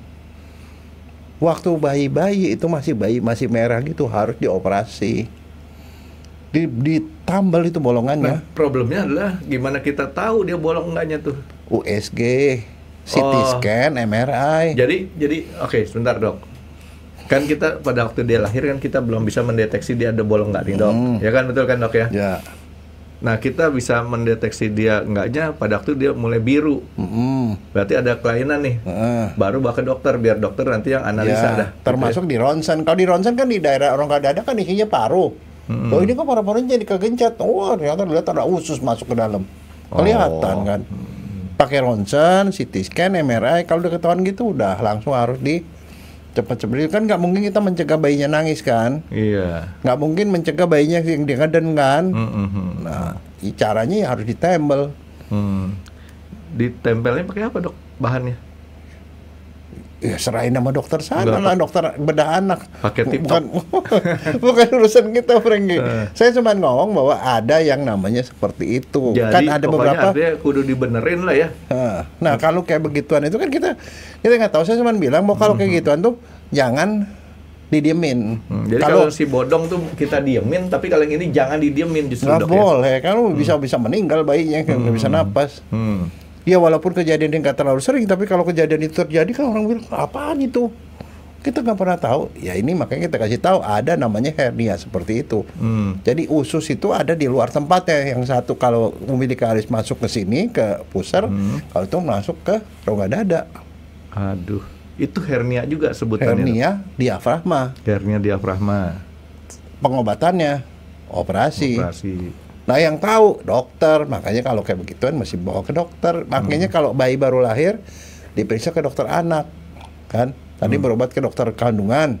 Speaker 2: Waktu bayi-bayi itu masih merah gitu, harus dioperasi. Ditambal itu bolongannya.
Speaker 3: Nah, problemnya adalah gimana kita tahu dia bolong enggaknya tuh?
Speaker 2: USG, CT scan, MRI.
Speaker 3: Jadi oke, sebentar, Dok. Kan kita pada waktu dia lahir kan kita belum bisa mendeteksi dia ada bolong nggak nih, Dok. Ya kan, betul kan, Dok ya?
Speaker 2: Ya.
Speaker 3: Nah, kita bisa mendeteksi dia enggaknya pada waktu dia mulai biru. Berarti ada kelainan nih. Baru bawa ke dokter, biar dokter nanti yang analisa dah.
Speaker 2: Termasuk di ronsen. Kalau di ronsen kan di daerah rongga dada kan isinya paru. Oh ini kok paru-parunya jadi kegencet. Oh ternyata lihat ada usus masuk ke dalam. Kelihatan kan. Pakai ronsen, CT scan, MRI. Kalau udah ketahuan gitu udah langsung harus cepat-cepat. Kan nggak mungkin kita mencegah bayinya nangis kan.
Speaker 3: Iya.
Speaker 2: Nggak mungkin mencegah bayinya yang dia ngeden kan. Nah caranya ya harus ditempel.
Speaker 3: Ditempelnya pakai apa, Dok, bahannya?
Speaker 2: Ya serahin sama dokter sana lah, dokter bedah anak.
Speaker 3: Pakai TikTok.
Speaker 2: Bukan urusan kita, Frankie. Saya cuma ngomong bahwa ada yang namanya seperti itu.
Speaker 3: Jadi,
Speaker 2: kan ada beberapa.
Speaker 3: Artinya kudu dibenerin lah ya.
Speaker 2: Nah kalau kayak begituan itu kan kita nggak tahu. Saya cuma bilang bahwa kalau kayak gituan tuh jangan didiemin.
Speaker 3: Jadi kalau si bodong tuh kita diemin, tapi kalau yang ini jangan didiemin justru,
Speaker 2: Dok. Nggak boleh, kan bisa meninggal bayinya, nggak bisa napas. Ya walaupun kejadian nggak terlalu sering, tapi kalau kejadian itu terjadi kan orang bilang apaan itu? Kita nggak pernah tahu. Ya ini makanya kita kasih tahu ada namanya hernia seperti itu. Jadi usus itu ada di luar tempatnya. Yang satu kalau umbilikalis masuk ke sini ke pusar, kalau itu masuk ke rongga dada.
Speaker 3: Aduh, itu hernia juga sebutannya.
Speaker 2: Hernia diafragma.
Speaker 3: Hernia diafragma.
Speaker 2: Pengobatannya operasi. Nah yang tahu dokter, makanya kalau kayak begituan mesti bawa ke dokter. Makanya kalau bayi baru lahir diperiksa ke dokter anak, kan? Tadi berobat ke dokter kandungan.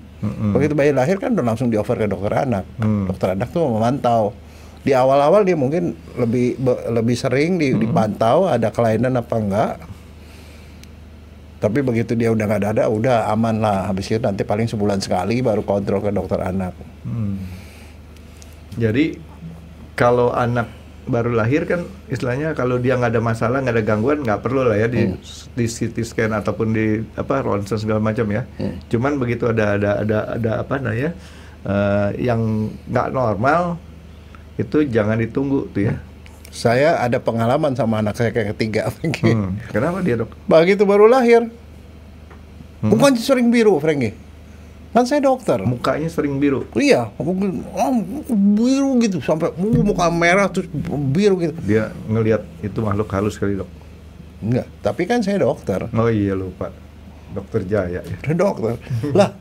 Speaker 2: Begitu bayi lahir kan udah langsung di-over ke dokter anak. Dokter anak tuh memantau. Di awal-awal dia mungkin lebih sering dipantau ada kelainan apa enggak. Tapi begitu dia udah nggak ada, udah aman lah. Habis itu nanti paling sebulan sekali baru kontrol ke dokter anak.
Speaker 3: Jadi kalau anak baru lahir kan istilahnya kalau dia nggak ada masalah, nggak ada gangguan, nggak perlu lah ya di CT scan ataupun di ronsen segala macam ya. Cuman begitu ada apa namanya yang nggak normal itu jangan ditunggu tuh ya.
Speaker 2: Saya ada pengalaman sama anak saya yang ketiga.
Speaker 3: Kenapa dia, Dok?
Speaker 2: Begitu baru lahir, mukanya sering biru, Frankie. Kan saya dokter.
Speaker 3: Mukanya sering biru.
Speaker 2: Iya, biru gitu sampai muka merah terus biru gitu.
Speaker 3: Dia ngelihat itu makhluk halus kali, Dok.
Speaker 2: Enggak, tapi kan saya dokter.
Speaker 3: Oh iya, lupa. Dokter Jaya ya.
Speaker 2: Dokter. Lah,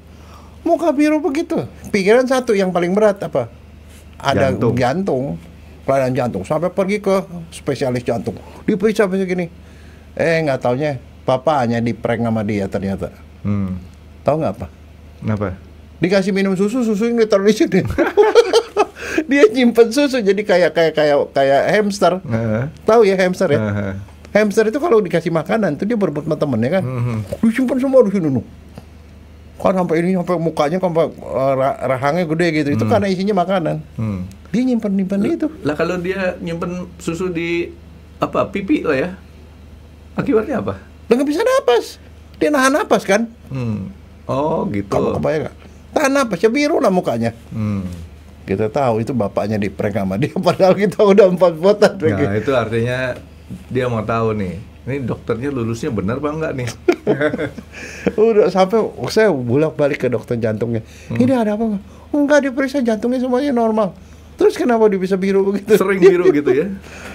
Speaker 2: muka biru begitu. Pikiran satu yang paling berat apa? Ada jantung. Kelainan jantung. Sampai pergi ke spesialis jantung. Diperiksa begini. Nggak taunya bapaknya di-prank sama dia ternyata. Tahu nggak apa?
Speaker 3: Kenapa?
Speaker 2: Dikasih minum susu, susunya ditaruh di sini. Dia nyimpen susu jadi kayak hamster. Tahu ya hamster ya? Hamster itu kalau dikasih makanan tuh dia berebut sama temennya kan. Disimpan semua di sini nuh. Kan sampai mukanya sampai rahangnya gede gitu. Itu karena isinya makanan. Dia nyimpen itu.
Speaker 3: Lah kalau dia nyimpen susu di pipi lah ya. Akibatnya apa?
Speaker 2: Dia nggak bisa napas. Dia nahan napas kan?
Speaker 3: Oh gitu.
Speaker 2: Kamu kebayang nggak? Tahan napas ya biru lah mukanya. Kita tahu itu bapaknya di-prank sama dia. Padahal kita udah 4 votan.
Speaker 3: Nah itu artinya dia mau tahu nih. Ini dokternya lulusnya benar apa enggak nih?
Speaker 2: Udah sampai saya bolak-balik ke dokter jantungnya. Ini ada apa? Enggak, diperiksa jantungnya semuanya normal. Terus kenapa dia bisa biru begitu?
Speaker 3: Sering biru gitu ya?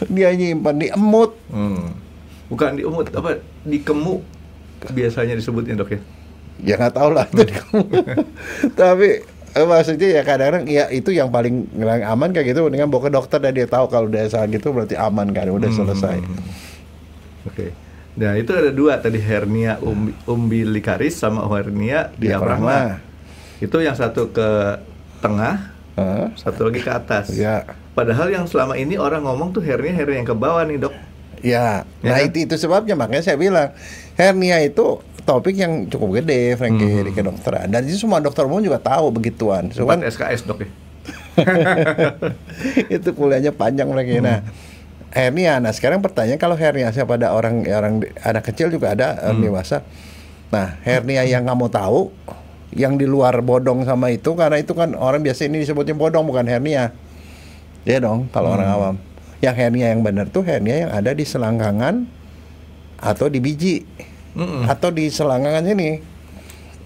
Speaker 2: Dia nyimpan di emut.
Speaker 3: Bukan di emut, di kemu biasanya disebutnya, Dok ya?
Speaker 2: Ya nggak tahu lah itu di kemu. Tapi maksudnya ya kadang-kadang ya itu yang paling aman kayak gitu. Dengan bawa ke dokter dan dia tahu kalau udah salah gitu berarti aman kan, udah selesai.
Speaker 3: Oke. Nah itu ada 2 tadi, hernia umbilikaris sama hernia diafragma. Itu yang satu ke tengah, satu lagi ke atas.
Speaker 2: Ya.
Speaker 3: Padahal yang selama ini orang ngomong tuh hernia yang ke bawah nih, Dok.
Speaker 2: Ya. Nah
Speaker 3: kan?
Speaker 2: itu sebabnya makanya saya bilang hernia itu topik yang cukup gede, Frankie, di kedokteran. Dan itu semua dokter umum juga tahu begituan.
Speaker 3: Cuman SKS, Dok ya.
Speaker 2: Itu kuliahnya panjang lagi. Nah, hernia. Nah, sekarang pertanyaan kalau hernia pada orang anak kecil juga ada, orang dewasa. Nah, hernia yang nggak mau tahu, yang di luar bodong sama itu, karena itu kan orang biasa ini disebutnya bodong bukan hernia. Ya dong, kalau orang awam. Yang hernia yang benar tuh hernia yang ada di selangkangan atau di biji. Atau di selangkangan sini.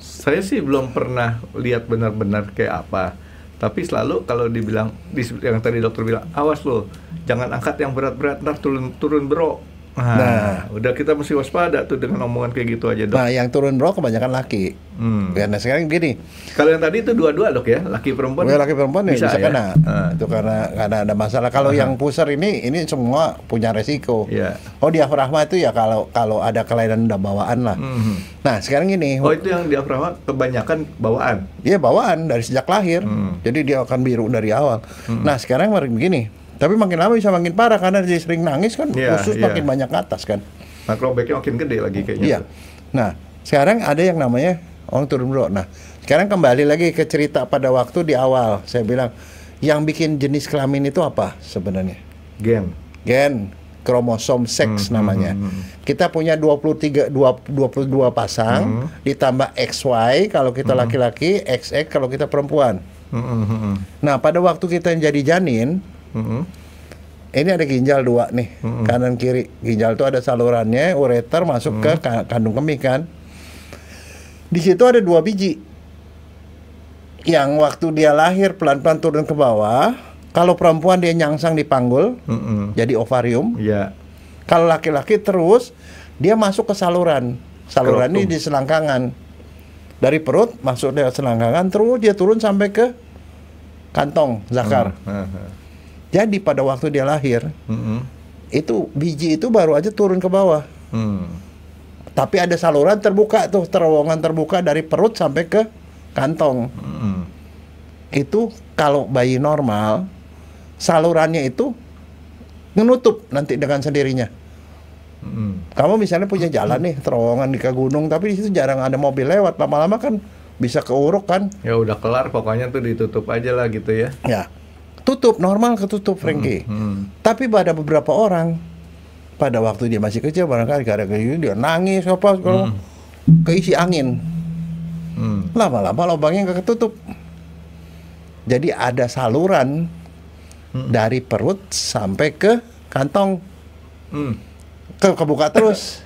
Speaker 3: Saya sih belum pernah lihat benar-benar kayak apa. Tapi selalu kalau dibilang, yang tadi dokter bilang, awas loh, jangan angkat yang berat-berat, ntar turun bro. Nah, udah kita mesti waspada tuh dengan omongan kayak gitu aja, Dok.
Speaker 2: Nah, yang turun bro kebanyakan laki. Karena sekarang gini.
Speaker 3: Kalau yang tadi itu dua-dua, Dok ya, laki perempuan.
Speaker 2: Laki perempuan bisa
Speaker 3: ya?
Speaker 2: kena. Itu karena ada masalah. Kalau yang pusar ini semua punya resiko. Oh, diafragma itu ya kalau ada kelainan udah bawaan lah. Nah, sekarang gini.
Speaker 3: Oh, itu yang diafragma kebanyakan bawaan.
Speaker 2: Iya, bawaan dari sejak lahir. Jadi dia akan biru dari awal. Nah, sekarang begini. Tapi makin lama bisa makin parah karena dia sering nangis kan, usus makin banyak ke atas kan.
Speaker 3: Makrobeknya makin gede lagi kayaknya.
Speaker 2: Iya. Nah, sekarang ada yang namanya orang turun bro. Nah, sekarang kembali lagi ke cerita pada waktu di awal. Saya bilang, yang bikin jenis kelamin itu apa sebenarnya? Gen, kromosom seks namanya. Kita punya 22 pasang, ditambah XY kalau kita laki-laki, XX kalau kita perempuan. Nah, pada waktu kita jadi janin, ini ada ginjal 2 nih, kanan kiri. Ginjal itu ada salurannya, ureter masuk ke kandung kemih kan. Di situ ada 2 biji. Yang waktu dia lahir pelan-pelan turun ke bawah. Kalau perempuan dia nyangsang di panggul, jadi ovarium. Kalau laki-laki terus dia masuk ke saluran. Saluran ini di selangkangan. Dari perut masuk ke selangkangan, terus dia turun sampai ke kantong zakar. Jadi pada waktu dia lahir, itu biji itu baru aja turun ke bawah. Tapi ada saluran terbuka tuh, terowongan terbuka dari perut sampai ke kantong. Itu kalau bayi normal, salurannya itu menutup nanti dengan sendirinya. Kamu misalnya punya jalan nih, terowongan di ke gunung, tapi di situ jarang ada mobil lewat, lama-lama kan bisa keuruk kan?
Speaker 3: Ya udah kelar, pokoknya tuh ditutup aja lah gitu ya.
Speaker 2: Ya. tutup, normal ketutup, Frankie. Tapi pada beberapa orang, pada waktu dia masih kecil, barangkali gara-gara dia nangis apa, keisi angin. Lama-lama lubangnya nggak ketutup. Jadi ada saluran dari perut sampai ke kantong, kebuka terus.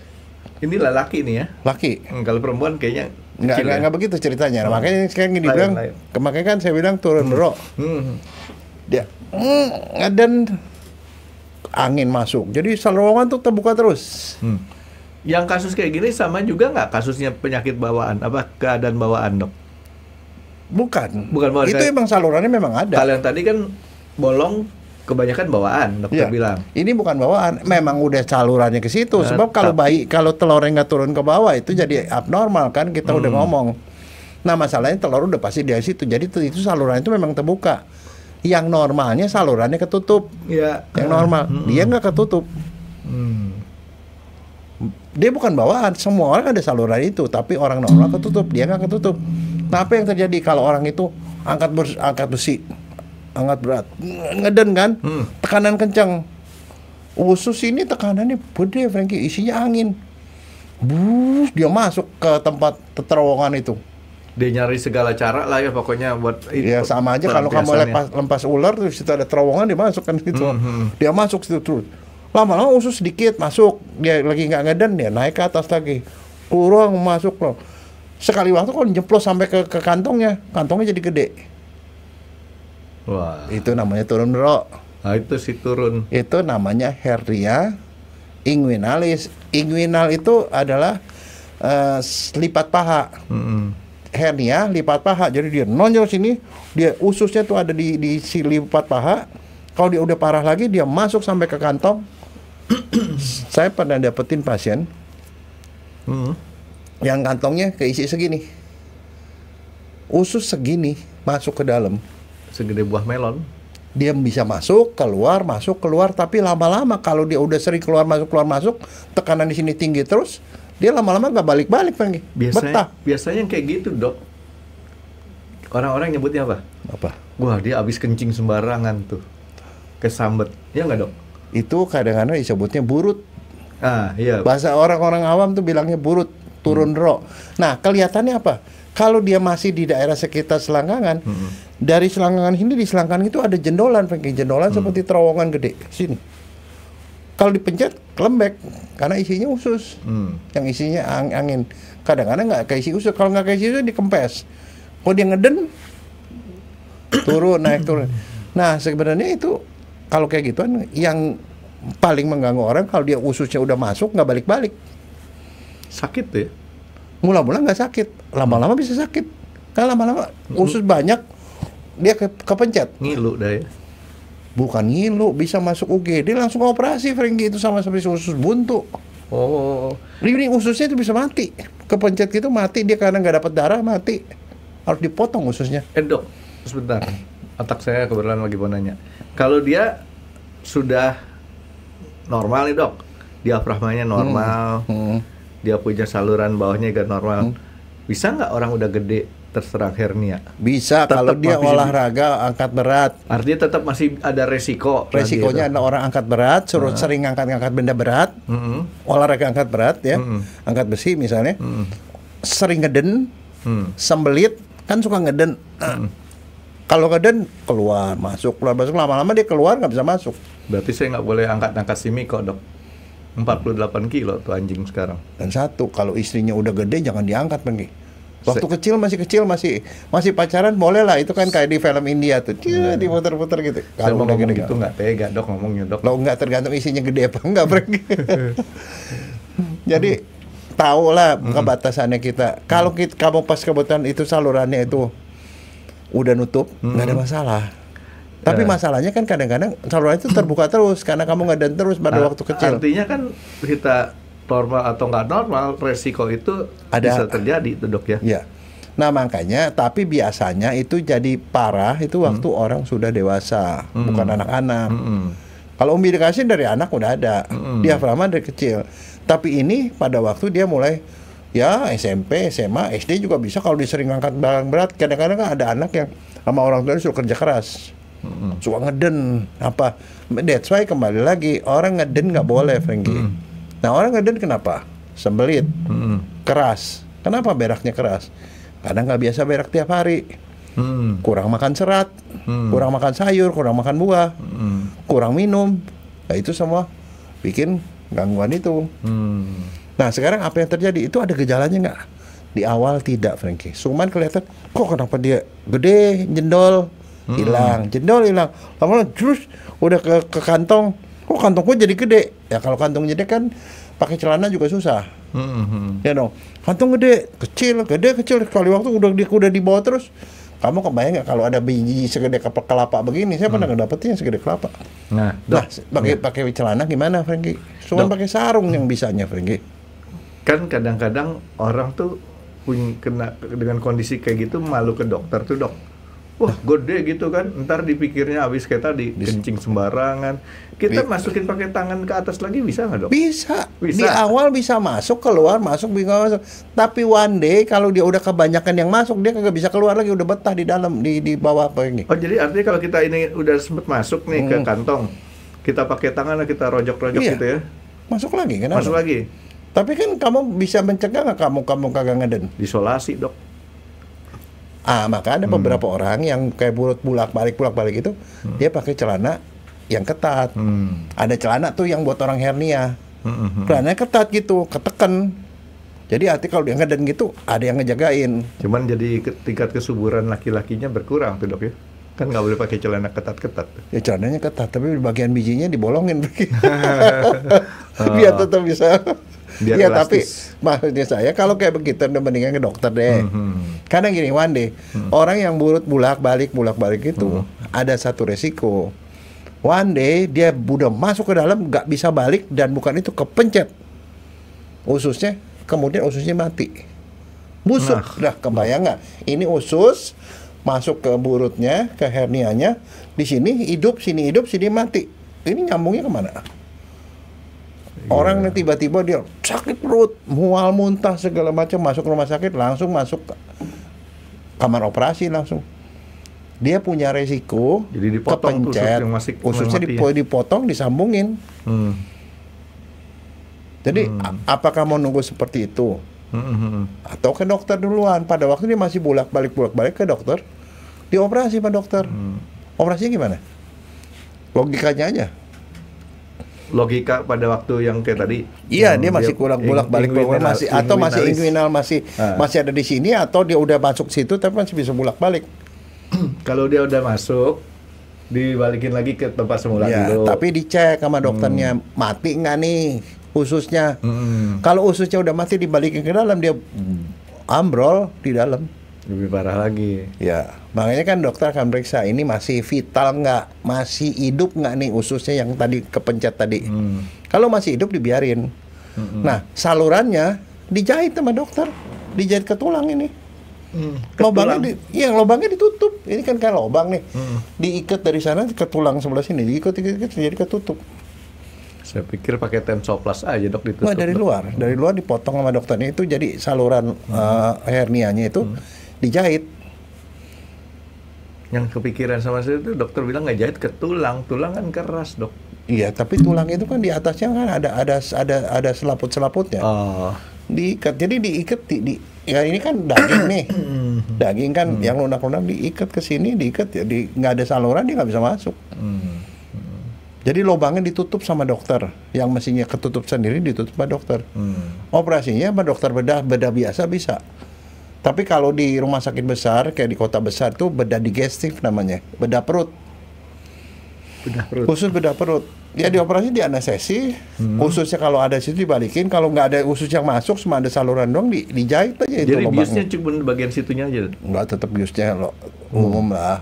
Speaker 3: Ini laki nih ya?
Speaker 2: Laki.
Speaker 3: Kalau perempuan kayaknya
Speaker 2: nggak begitu ceritanya. Makanya sekarang dibilang, makanya kan saya bilang turun bro. Dia dan angin masuk. Jadi saluran tuh terbuka terus.
Speaker 3: Yang kasus kayak gini sama juga nggak kasusnya penyakit bawaan, apa keadaan bawaan, Dok?
Speaker 2: Bukan
Speaker 3: bawaan.
Speaker 2: Itu emang salurannya memang ada.
Speaker 3: Kalau yang tadi kan bolong, kebanyakan bawaan, dokter bilang.
Speaker 2: Ini bukan bawaan, memang udah salurannya ke situ. Sebab kalau kalau telurnya nggak turun ke bawah itu jadi abnormal kan, kita udah ngomong. Nah masalahnya telur udah pasti dari situ. Jadi itu saluran itu memang terbuka. Yang normalnya salurannya ketutup. Yang normal dia nggak ketutup. Dia bukan bawaan. Semua orang ada saluran itu, tapi orang normal ketutup, dia nggak ketutup. Nah apa yang terjadi kalau orang itu angkat besi, angkat berat, ngeden kan, tekanan kencang, usus ini tekanannya gede, Frankie, isinya angin, dia masuk ke tempat terowongan itu.
Speaker 3: Dia nyari segala cara lah ya pokoknya buat itu.
Speaker 2: Ya sama aja kalau kamu lempas ular terus situ ada terowongan, dia masuk kan gitu. Dia masuk situ terus. Lama-lama usus sedikit masuk, dia lagi nggak ngeden, dia naik ke atas lagi, kurang masuk loh. Sekali waktu kalau jemplos sampai ke kantongnya jadi gede.
Speaker 3: Wah.
Speaker 2: Itu namanya turun bro.
Speaker 3: Nah, itu sih turun.
Speaker 2: Itu namanya hernia inguinalis. Inguinal itu adalah lipat paha. Hernia lipat paha. Jadi dia nonjol sini, dia ususnya tuh ada di si lipat paha. Kalau dia udah parah lagi, dia masuk sampai ke kantong. Saya pernah dapetin pasien yang kantongnya keisi segini, usus segini masuk ke dalam.
Speaker 3: Segede buah melon.
Speaker 2: Dia bisa masuk keluar, tapi lama-lama kalau dia udah sering keluar masuk, tekanan di sini tinggi terus, dia lama-lama nggak balik-balik lagi.
Speaker 3: Biasanya kayak gitu dok. Orang-orang nyebutnya apa?
Speaker 2: Apa?
Speaker 3: Wah dia abis kencing sembarangan tuh, kesambet, ya nggak dok?
Speaker 2: Itu kadang-kadang disebutnya burut.
Speaker 3: Iya.
Speaker 2: Bahasa orang-orang awam tuh bilangnya burut, turun ro. Nah kelihatannya apa? Kalau dia masih di daerah sekitar selangkangan, dari selangkangan ini di selangkangan itu ada jendolan, jendolan seperti terowongan gede sini. Kalau dipencet lembek karena isinya usus, yang isinya angin. Kadang-kadang nggak keisi usus, kalau nggak keisi usus dikempes. Kalau dia ngeden, turun naik turun. Nah sebenarnya itu kalau kayak gituan yang paling mengganggu orang kalau dia ususnya udah masuk nggak balik-balik.
Speaker 3: Sakit tuh ya?
Speaker 2: Mula-mula nggak sakit, lama-lama bisa sakit. Kan lama-lama usus banyak, dia kepencet.
Speaker 3: Ngilu dah ya?
Speaker 2: Bukan ngilu, bisa masuk UGD langsung operasi, Frankie, itu sama seperti usus buntu.
Speaker 3: Oh.
Speaker 2: Ini ususnya itu bisa mati, kepencet gitu mati, dia karena nggak dapat darah mati, harus dipotong ususnya.
Speaker 3: Dok, sebentar, otak saya kebetulan lagi mau nanya. Kalau dia sudah normal nih dok, diafragmanya normal. Dia punya saluran bawahnya juga normal. Bisa nggak orang udah gede terserang hernia?
Speaker 2: Bisa, kalau dia olahraga angkat berat.
Speaker 3: Artinya tetap masih ada resiko.
Speaker 2: Resikonya ada orang angkat berat, sering angkat benda berat, olahraga angkat berat ya, angkat besi misalnya, sering ngeden, sembelit, kan suka ngeden. Kalau ngeden keluar masuk, lama-lama dia keluar nggak bisa masuk.
Speaker 3: Berarti saya nggak boleh angkat simiko dok. 48 kilo tuh anjing sekarang.
Speaker 2: Dan satu, kalau istrinya udah gede jangan diangkat, Bang. Waktu kecil masih pacaran boleh lah, itu kan kayak di film India tuh, dia diputer-puter gitu.
Speaker 3: Kalau udah gede gitu nggak tega dok ngomongnya dok.
Speaker 2: Lo nggak tergantung isinya gede apa enggak, Bang. Jadi tahu lah kebatasannya kita. Kalau kamu pas kebetulan itu salurannya itu udah nutup, nggak ada masalah. Tapi masalahnya kan kadang-kadang saluran itu terbuka terus karena kamu ngeden terus pada waktu kecil.
Speaker 3: Artinya kan kita normal atau nggak normal, resiko itu bisa terjadi tuh dok ya.
Speaker 2: Iya. Nah makanya, tapi biasanya itu jadi parah itu waktu orang sudah dewasa, bukan anak-anak. Kalau umbilikasi dari anak udah ada, diafragma dari kecil. Tapi ini pada waktu dia mulai ya SMP, SMA, SD juga bisa kalau disering angkat barang berat. Kadang-kadang kan ada anak yang sama orang tua disuruh kerja keras. suka ngeden apa. That's why kembali lagi orang ngeden nggak boleh, Frankie. Nah orang ngeden kenapa? Sembelit, keras. Kenapa beraknya keras? Karena nggak biasa berak tiap hari. Kurang makan serat, kurang makan sayur, kurang makan buah, kurang minum. Nah itu semua bikin gangguan itu. Nah sekarang apa yang terjadi? Itu ada gejalanya nggak? Di awal tidak, Frankie. Cuman kelihatan, kok kenapa dia gede, jendol, hilang, jendol hilang. Lama-lama terus udah ke kantong, kok kantongku jadi gede? Ya kalau kantong gede kan pakai celana juga susah. Ya dong. Kantong gede, kecil. Kali waktu udah dibawa terus. Kamu kebayang nggak kalau ada biji segede kelapa begini? Saya pernah ngedapetin segede kelapa. Nah, pakai celana gimana, Frankie? Cuma pakai sarung yang bisanya, Frankie.
Speaker 3: Kan kadang-kadang orang tuh kena dengan kondisi kayak gitu malu ke dokter tuh, Dok. Wah, gede gitu kan. Ntar dipikirnya habis kayak tadi kencing sembarangan. Kita masukin pakai tangan ke atas lagi bisa nggak, Dok?
Speaker 2: Bisa. Di awal bisa masuk, keluar, masuk, masuk. Tapi one day kalau dia udah kebanyakan yang masuk, dia kagak bisa keluar lagi, udah betah di dalam, di bawah apa ini.
Speaker 3: Oh, jadi artinya kalau kita ini udah sempet masuk nih ke kantong, kita pakai tangan, kita rojok-rojok gitu ya.
Speaker 2: Masuk lagi, kenapa?
Speaker 3: Masuk lagi.
Speaker 2: Tapi kan kamu bisa mencegah nggak kamu kagak ngeden?
Speaker 3: Isolasi, Dok.
Speaker 2: Maka ada beberapa orang yang kayak bulak balik itu, dia pakai celana yang ketat. Ada celana tuh yang buat orang hernia. Celananya ketat gitu, ketekan. Jadi arti kalau dia ngeden gitu, ada yang ngejagain.
Speaker 3: Cuman jadi tingkat kesuburan laki-lakinya berkurang tuh, Dok ya. Kan nggak boleh pakai celana ketat-ketat.
Speaker 2: Ya celananya ketat, tapi bagian bijinya dibolongin. Biar tetap bisa. Ya tapi maksudnya saya kalau kayak begitu udah mendingan ke dokter deh. Karena gini, one day orang yang bulak balik itu ada satu resiko. One day dia udah masuk ke dalam nggak bisa balik, dan bukan itu kepencet ususnya, kemudian ususnya mati, busuk. Dah kebayang nggak? Ini usus masuk ke burutnya, ke hernianya, di sini hidup, sini mati. Ini nyambungnya kemana? Orang yang tiba-tiba dia sakit perut, mual, muntah segala macam, masuk rumah sakit, langsung masuk kamar operasi langsung. Dia punya resiko
Speaker 3: jadi dipotong
Speaker 2: kepencet, ususnya dipotong, disambungin. Jadi apakah mau nunggu seperti itu? Atau ke dokter duluan? Pada waktu dia masih bolak balik ke dokter, dioperasi Pak dokter. Operasinya gimana? Logikanya aja.
Speaker 3: Logika pada waktu yang kayak tadi.
Speaker 2: Iya, dia masih bolak-balik masih, atau masih inguinal masih ada di sini, atau dia udah masuk situ tapi masih bisa bolak-balik.
Speaker 3: Kalau dia udah masuk, dibalikin lagi ke tempat semula dulu.
Speaker 2: Tapi dicek sama dokternya, mati nggak nih ususnya. Kalau ususnya udah mati, dibalikin ke dalam, dia ambrol di dalam.
Speaker 3: Lebih parah lagi.
Speaker 2: Ya, makanya kan dokter akan periksa ini masih vital nggak, masih hidup nggak nih ususnya yang tadi kepencet tadi. Kalau masih hidup dibiarin. Nah, salurannya dijahit sama dokter, dijahit ke tulang ini. Lubangnya ditutup. Ini kan kayak lubang nih, diikat dari sana ke tulang sebelah sini, diikat jadi ketutup.
Speaker 3: Saya pikir pakai tensoplas aja, Dok, ditutup.
Speaker 2: Nah, dari luar dipotong sama dokternya, itu jadi saluran hernianya itu dijahit.
Speaker 3: Yang kepikiran sama saya itu dokter bilang nggak jahit ke tulang kan keras, Dok.
Speaker 2: Iya, tapi tulang itu kan di atasnya kan ada selaput-selaputnya. Diikat, jadi diikat ya ini kan daging nih. Daging kan yang lunak-lunak diikat ke sini, diikat ya, nggak ada saluran, dia nggak bisa masuk. Jadi lubangnya ditutup sama dokter, yang mestinya ketutup sendiri ditutup sama dokter. Operasinya sama dokter bedah biasa bisa. Tapi kalau di rumah sakit besar, kayak di kota besar tuh bedah digestif namanya, bedah perut. Khusus bedah perut. Ya dioperasi, di anestesi, ususnya kalau ada situ dibalikin, kalau nggak ada usus yang masuk, cuma ada saluran doang, dijahit aja itu lubangnya. Jadi
Speaker 3: biusnya cuma bagian situnya aja?
Speaker 2: Nggak, tetap biusnya umum lah.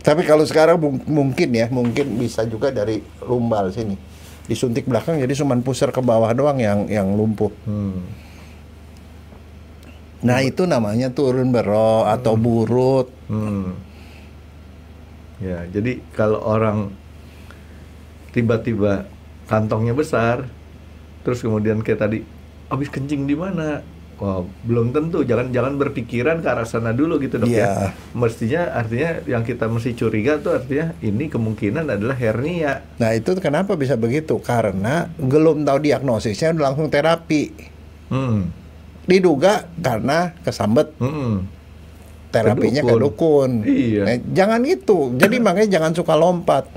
Speaker 2: Tapi kalau sekarang mungkin bisa juga dari lumbal sini, disuntik belakang, jadi cuma pusar ke bawah doang yang lumpuh. Nah itu namanya turun berok atau burut.
Speaker 3: Ya, jadi kalau orang tiba-tiba kantongnya besar, terus kemudian kayak tadi, habis kencing di mana? Oh, belum tentu. Jangan berpikiran ke arah sana dulu gitu dok ya. Mestinya artinya yang kita mesti curiga tuh artinya ini kemungkinan adalah hernia.
Speaker 2: Nah itu kenapa bisa begitu? Karena belum tahu diagnosisnya udah langsung terapi. Diduga karena kesambet. Terapinya ke dukun.
Speaker 3: Iya.
Speaker 2: Nah, jangan gitu. Jadi makanya jangan suka lompat.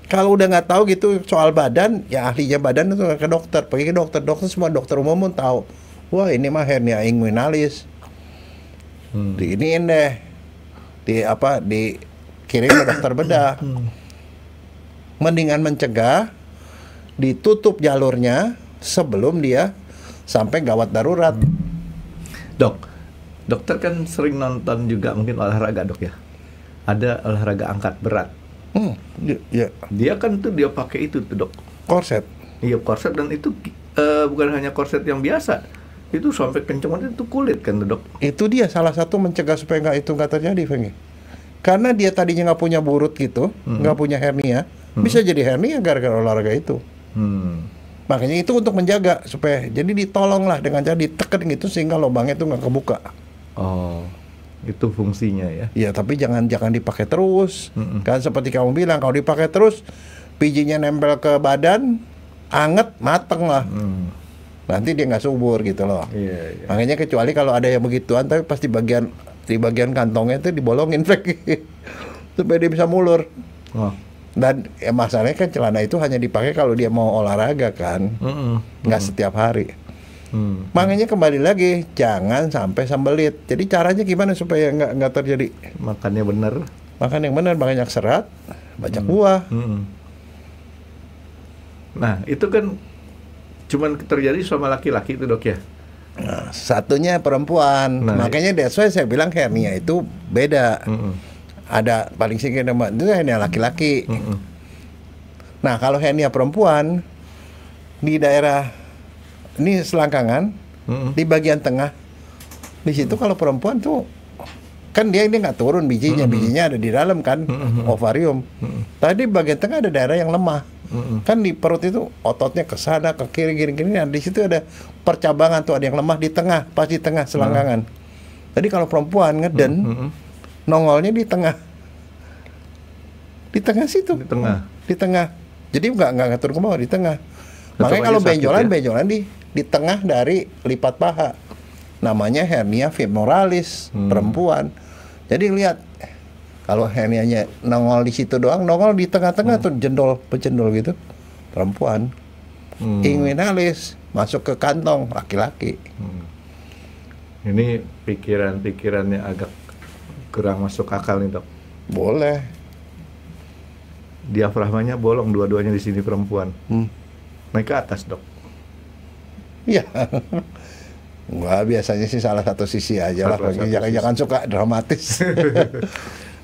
Speaker 2: Kalau udah nggak tahu gitu soal badan, ya ahlinya badan itu ke dokter. Pergi ke dokter. Dokter semua dokter umum pun tahu. Wah ini mah hernia inguinalis. Diiniin deh. Dikirim ke dokter bedah. Mendingan mencegah, ditutup jalurnya sebelum dia sampai gawat darurat.
Speaker 3: Dok, dokter kan sering nonton juga mungkin olahraga dok ya. Ada olahraga angkat berat.
Speaker 2: Ya.
Speaker 3: Dia kan tuh dia pakai itu tuh dok.
Speaker 2: Korset.
Speaker 3: Iya korset, dan itu bukan hanya korset yang biasa. Itu sampai kenceng itu kulit kan tuh dok.
Speaker 2: Itu dia salah satu mencegah supaya nggak terjadi, Fengi. Karena dia tadinya nggak punya burut gitu, nggak punya hernia, bisa jadi hernia gara-gara olahraga itu. Makanya itu untuk menjaga supaya jadi ditolong lah dengan cara ditekan gitu sehingga lubangnya itu nggak kebuka.
Speaker 3: Oh, itu fungsinya ya.
Speaker 2: Iya, tapi jangan dipakai terus. Kan seperti kamu bilang, kalau dipakai terus bijinya nempel ke badan, anget, mateng lah. Nanti dia nggak subur gitu loh.
Speaker 3: Iya.
Speaker 2: Makanya kecuali kalau ada yang begituan, tapi pasti di bagian kantongnya itu dibolongin supaya dia bisa mulur. Dan masalahnya kan celana itu hanya dipakai kalau dia mau olahraga kan, nggak setiap hari. Makanya kembali lagi jangan sampai sembelit. Jadi caranya gimana supaya nggak terjadi?
Speaker 3: Makannya benar.
Speaker 2: Makan yang benar, banyak serat, banyak buah.
Speaker 3: Nah itu kan cuman terjadi sama laki-laki itu dok ya.
Speaker 2: Nah, satunya perempuan. Makanya that's why saya bilang hernia itu beda. Ada paling sedikit itu hernia laki-laki. Nah kalau hernia perempuan di daerah ini selangkangan, di bagian tengah, di situ kalau perempuan tuh kan dia ini nggak turun bijinya ada di dalam kan, ovarium. Tadi bagian tengah ada daerah yang lemah. Kan di perut itu ototnya ke sana, ke kiri, gini. Nah, di situ ada percabangan tuh, ada yang lemah di tengah, pas di tengah selangkangan. Jadi kalau perempuan ngeden, nongolnya di tengah. Di tengah situ. Di tengah. Jadi nggak turun ke bawah, di tengah. Makanya kalau benjolan di tengah dari lipat paha. Namanya hernia femoralis perempuan. Jadi lihat kalau hernianya nongol di situ doang, nongol di tengah-tengah tuh pecendol gitu, perempuan. Inguinalis masuk ke kantong laki-laki.
Speaker 3: Ini pikirannya agak kurang masuk akal nih dok.
Speaker 2: Boleh.
Speaker 3: Diafragmanya bolong dua-duanya di sini perempuan. Naik ke atas dok.
Speaker 2: Iya. Enggak, biasanya sih salah satu sisi aja lah. Jangan suka dramatis.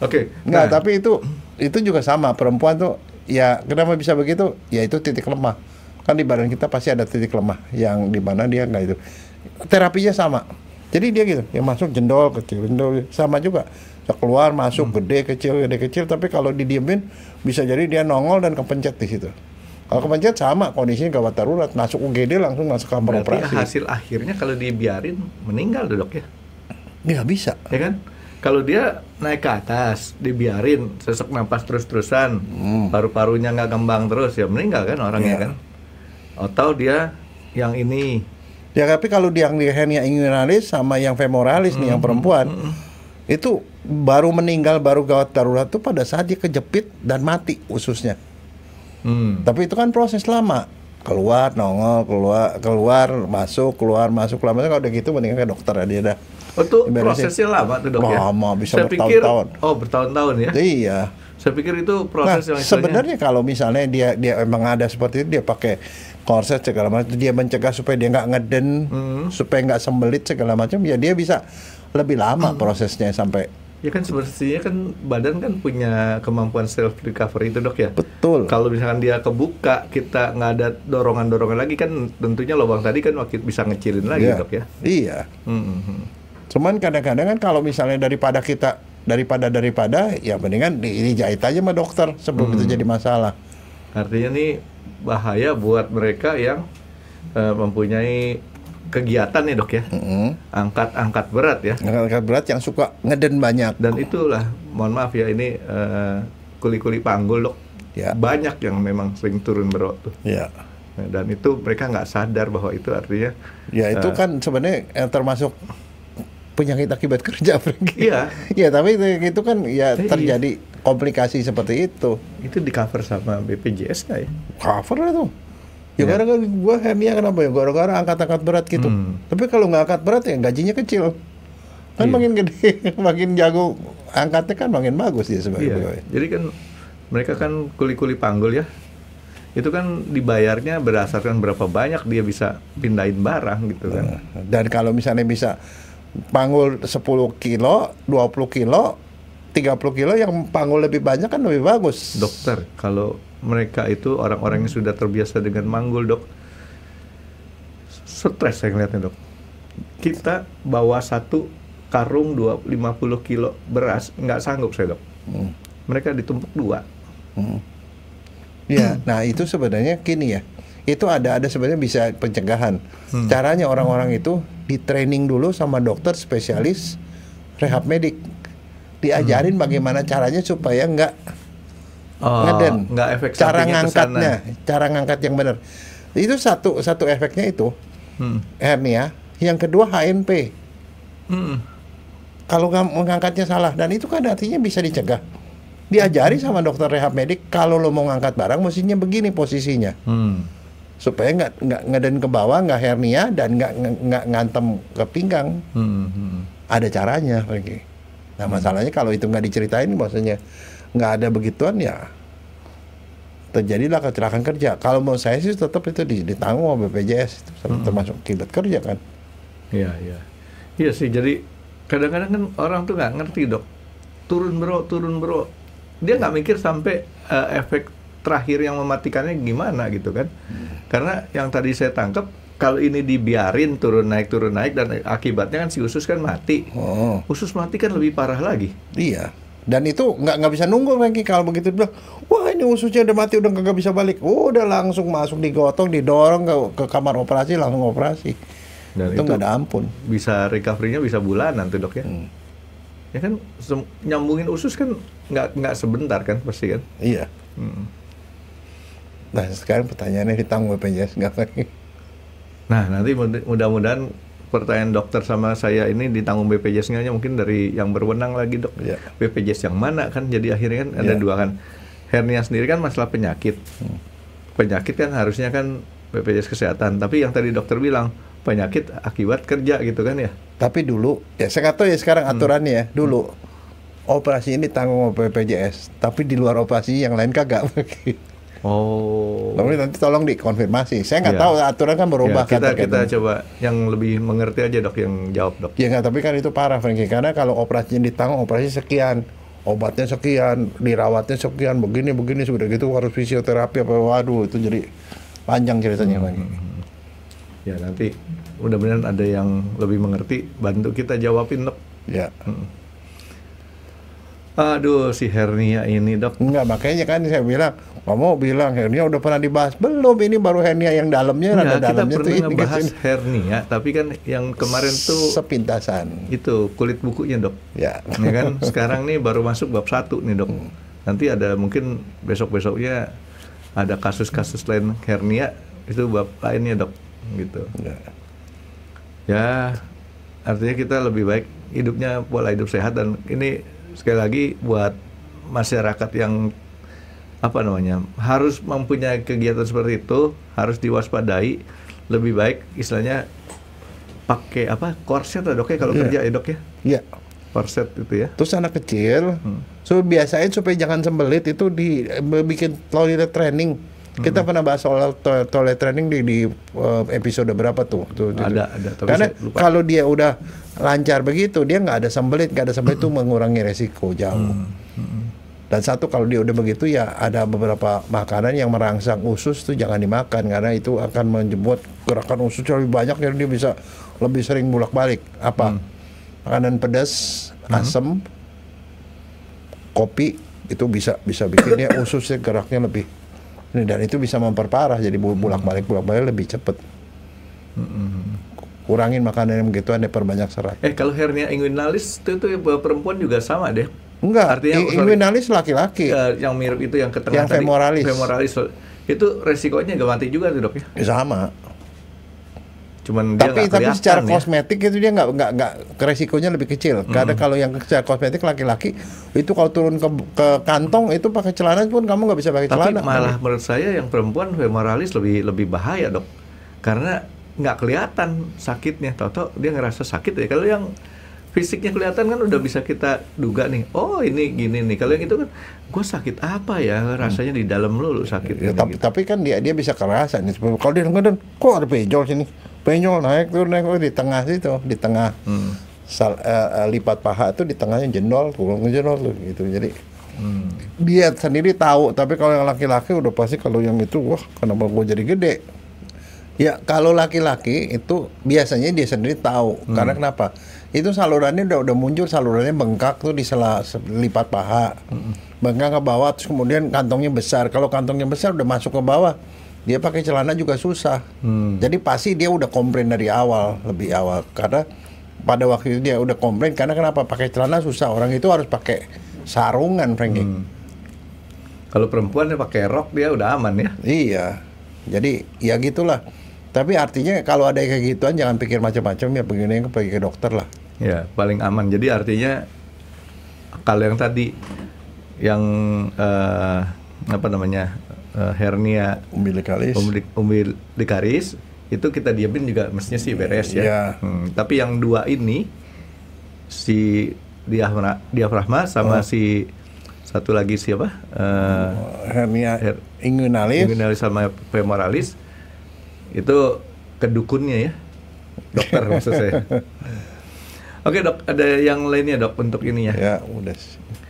Speaker 3: Oke.
Speaker 2: Nah, tapi itu juga sama, perempuan tuh ya kenapa bisa begitu? Ya itu titik lemah. Kan di badan kita pasti ada titik lemah yang di mana dia enggak itu. Terapinya sama. Jadi dia gitu, yang masuk jendol kecil, sama juga. Keluar masuk gede kecil, tapi kalau didiemin bisa jadi dia nongol dan kepencet di situ. Kalau kepencet sama kondisinya gawat darurat, masuk UGD langsung masuk kamar operasi.
Speaker 3: Hasil akhirnya kalau dibiarin meninggal dok ya?
Speaker 2: Nggak bisa.
Speaker 3: Ya kan? Kalau dia naik ke atas, dibiarin sesak napas terus-terusan, paru-parunya nggak kembang terus, ya meninggal kan orangnya kan? Atau dia yang ini.
Speaker 2: Ya tapi kalau yang hernia inguinalis sama yang femoralis nih yang perempuan, itu baru meninggal, baru gawat darurat tuh pada saat dia kejepit dan mati ususnya. Tapi itu kan proses lama, keluar nongol, keluar masuk lama-lama kalau udah gitu mendingan ke dokter aja dah.
Speaker 3: Oh tuh prosesnya lama tuh dok ya?
Speaker 2: Lama, bisa bertahun-tahun.
Speaker 3: Oh bertahun-tahun ya?
Speaker 2: Iya.
Speaker 3: Saya pikir itu proses yang
Speaker 2: sebenarnya kalau misalnya dia emang ada seperti itu, dia pakai korset segala macam, dia mencegah supaya dia nggak ngeden, supaya nggak sembelit segala macam, ya dia bisa lebih lama prosesnya sampai.
Speaker 3: Ya kan sebenarnya kan badan kan punya kemampuan self recovery itu dok ya.
Speaker 2: Betul.
Speaker 3: Kalau misalkan dia kebuka, kita nggak ada dorongan lagi kan, tentunya lubang tadi kan bisa ngecilin lagi dok ya.
Speaker 2: Iya. Cuman kadang-kadang kan kalau misalnya daripada ya mendingan dijahit aja sama dokter sebelum itu jadi masalah.
Speaker 3: Artinya nih bahaya buat mereka yang mempunyai kegiatan nih dok ya, angkat berat ya,
Speaker 2: angkat berat yang suka ngeden banyak.
Speaker 3: Dan itulah, mohon maaf ya, ini kuli-kuli panggul dok,
Speaker 2: ya.
Speaker 3: Banyak yang memang sering turun bro tuh.
Speaker 2: Ya.
Speaker 3: Dan itu mereka nggak sadar bahwa itu artinya.
Speaker 2: Ya itu kan sebenarnya termasuk penyakit akibat kerja,
Speaker 3: Iya.
Speaker 2: Ya tapi itu kan ya terjadi komplikasi seperti itu.
Speaker 3: Itu di cover sama BPJS nggak ya?
Speaker 2: Cover itu. Ya gara-gara gua hernia kenapa ya? Gara-gara angkat-angkat berat gitu. Tapi kalau nggak angkat berat ya gajinya kecil. Kan makin gede, makin jago angkatnya kan makin bagus dia sebagai pegawai.
Speaker 3: Jadi kan mereka kan kuli-kuli panggul ya. Itu kan dibayarnya berdasarkan berapa banyak dia bisa pindahin barang gitu kan.
Speaker 2: Dan kalau misalnya bisa panggul 10 kilo, 20 kilo, 30 kilo, yang panggul lebih banyak kan lebih bagus.
Speaker 3: Dokter, kalau mereka itu orang-orang yang sudah terbiasa dengan manggul dok, stres saya ngeliatnya dok. Kita bawa satu karung 50 kilo beras, nggak sanggup saya dok. Mereka ditumpuk 2.
Speaker 2: Ya, nah itu sebenarnya gini ya, itu ada sebenarnya bisa pencegahan. Caranya orang-orang itu di training dulu sama dokter spesialis rehab medik, diajarin bagaimana caranya supaya nggak ngeden,
Speaker 3: nggak efek
Speaker 2: cara
Speaker 3: sampingnya
Speaker 2: ngangkatnya, cara ngangkat yang benar. Itu satu efeknya itu hernia. Yang kedua HNP. Kalau mengangkatnya salah, dan itu kan artinya bisa dicegah. Diajari sama dokter rehab medik, kalau lo mau ngangkat barang mestinya begini posisinya, supaya nggak ngeden ke bawah, nggak hernia, dan nggak ngantem ke pinggang. Ada caranya, Franky. Nah masalahnya kalau itu nggak diceritain, maksudnya nggak ada begituan, ya terjadilah kecelakaan kerja. Kalau mau saya sih tetap itu ditanggung sama BPJS, itu termasuk akibat kerja kan.
Speaker 3: Iya sih. Jadi kadang-kadang kan orang tuh nggak ngerti dok, turun bro. Dia nggak mikir sampai efek terakhir yang mematikannya gimana gitu kan. Karena yang tadi saya tangkap, kalau ini dibiarin turun naik dan akibatnya kan si usus kan mati. Usus mati kan lebih parah lagi.
Speaker 2: Iya. Dan itu nggak bisa nunggu lagi. Kalau begitu bilang, wah ini ususnya udah mati, udah nggak bisa balik, udah langsung masuk, digotong, didorong ke kamar operasi, langsung operasi. Dan itu nggak ada ampun.
Speaker 3: Bisa recovery-nya bisa bulanan tuh dok ya. Ya kan nyambungin usus kan nggak sebentar kan pasti kan.
Speaker 2: Iya. Nah sekarang pertanyaannya, ditanggung BPJS nggak lagi?
Speaker 3: Nah nanti mudah-mudahan pertanyaan dokter sama saya ini ditanggung BPJS-nya mungkin dari yang berwenang lagi dok. BPJS yang mana kan, jadi akhirnya kan ada dua kan. Hernia sendiri kan masalah penyakit. Penyakit kan harusnya kan BPJS kesehatan, tapi yang tadi dokter bilang penyakit akibat kerja gitu kan ya. Tapi
Speaker 2: dulu ya saya nggak tahu ya sekarang aturannya ya. Dulu operasi ini tanggung BPJS, tapi di luar operasi yang lain kagak. Tapi nanti tolong dikonfirmasi. Saya nggak tahu, aturan kan berubah.
Speaker 3: Ya, kita coba yang lebih mengerti aja dok yang jawab dok.
Speaker 2: Ya nggak, tapi kan itu parah Franky, karena kalau operasinya ditanggung, operasi sekian, obatnya sekian, dirawatnya sekian, begini sudah gitu harus fisioterapi apa, waduh itu jadi panjang ceritanya Franky.
Speaker 3: Ya nanti mudah-mudahan ada yang lebih mengerti, bantu kita jawabin dok.
Speaker 2: Ya.
Speaker 3: Aduh si hernia ini dok.
Speaker 2: Enggak, makanya kan saya bilang, kamu bilang hernia udah pernah dibahas belum? Ini baru hernia yang dalamnya, ada dalamnya tuh.
Speaker 3: Kita pernah ngebahas hernia, tapi kan yang kemarin tuh
Speaker 2: sepintasan.
Speaker 3: Itu kulit bukunya dok.
Speaker 2: Ya.
Speaker 3: Ya kan sekarang nih baru masuk bab 1 nih dok. Nanti ada mungkin besok-besoknya ada kasus-kasus lain hernia, itu bab lainnya dok. Gitu. Ya artinya kita lebih baik hidupnya pola hidup sehat, dan ini sekali lagi buat masyarakat yang harus mempunyai kegiatan seperti itu, harus diwaspadai. Lebih baik istilahnya pakai korset ya dok ya kalau kerja ya dok ya.
Speaker 2: Iya.
Speaker 3: Korset itu ya.
Speaker 2: Terus anak kecil, biasain supaya jangan sembelit, itu dibikin toilet training. Kita pernah bahas soal toilet training di episode berapa tuh?
Speaker 3: Ada.
Speaker 2: Karena kalau dia udah lancar begitu, dia nggak ada sembelit itu mengurangi resiko jauh. Dan satu, kalau dia udah begitu ya ada beberapa makanan yang merangsang usus tuh jangan dimakan, karena itu akan membuat gerakan usus lebih banyak, dan dia bisa lebih sering bolak-balik. Makanan pedas, asam, kopi itu bisa bikin dia ususnya geraknya lebih. Dan itu bisa memperparah, jadi bolak-balik lebih cepat. kurangin makanan yang begituan, perbanyak serat.
Speaker 3: Kalau hernia inguinalis itu perempuan juga sama deh.
Speaker 2: Enggak, inguinalis laki-laki.
Speaker 3: Yang mirip itu yang ke tengah
Speaker 2: yang
Speaker 3: tadi.
Speaker 2: Femoralis.
Speaker 3: Itu resikonya gak mati juga tuh dok ya?
Speaker 2: Sama.
Speaker 3: Cuman dia
Speaker 2: tapi secara kosmetik itu dia nggak resikonya lebih kecil. Karena kalau yang secara kosmetik laki-laki itu kalau turun ke kantong itu pakai celana pun kamu nggak bisa pakai celana.
Speaker 3: Tapi malah menurut saya yang perempuan femoralis lebih bahaya dok, karena nggak kelihatan sakitnya. Toto dia ngerasa sakit ya. Kalau yang fisiknya kelihatan kan udah bisa kita duga nih, oh ini gini nih. Kalau yang itu kan, gue sakit apa ya, rasanya di dalam lu sakit.
Speaker 2: Ya, tapi kan dia bisa kerasa nih. Kalau dia nggak, kok ada benjol sini, benjol naik di tengah situ, di tengah lipat paha itu di tengahnya jendol tuh gitu. Jadi dia sendiri tahu. Tapi kalau yang laki-laki udah pasti, kalau yang itu, wah kenapa gue jadi gede? Ya kalau laki-laki itu biasanya dia sendiri tahu. Karena kenapa? Itu salurannya udah muncul, salurannya bengkak tuh di lipat paha, bengkak ke bawah, terus kemudian kantongnya besar. Kalau kantongnya besar udah masuk ke bawah, dia pakai celana juga susah. Jadi pasti dia udah komplain dari awal, lebih awal. Karena pada waktu itu dia udah komplain, karena kenapa? Pakai celana susah. Orang itu harus pakai sarungan, Frankie.
Speaker 3: Kalau perempuan dia pakai rok, dia udah aman ya.
Speaker 2: Iya. Jadi ya gitulah. Tapi artinya kalau ada kayak gituan jangan pikir macam-macam, ya pergi ke dokter lah.
Speaker 3: Ya, paling aman. Jadi artinya kalau yang tadi yang hernia umbilikalis itu kita diamin juga mestinya sih beres ya.
Speaker 2: Yeah.
Speaker 3: Tapi yang dua ini, si diafragma sama si satu lagi siapa?
Speaker 2: Hernia inguinalis
Speaker 3: sama femoralis itu kedukunnya ya, dokter maksud saya. Oke dok, ada yang lainnya dok untuk ini ya?
Speaker 2: Ya udah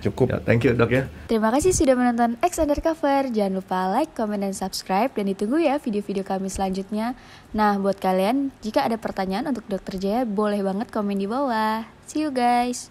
Speaker 2: cukup.
Speaker 3: Ya, thank you dok ya.
Speaker 1: Terima kasih sudah menonton X Undercover. Jangan lupa like, comment, dan subscribe. Dan ditunggu ya video-video kami selanjutnya. Nah buat kalian, jika ada pertanyaan untuk Dokter Jaya, boleh banget komen di bawah. See you guys.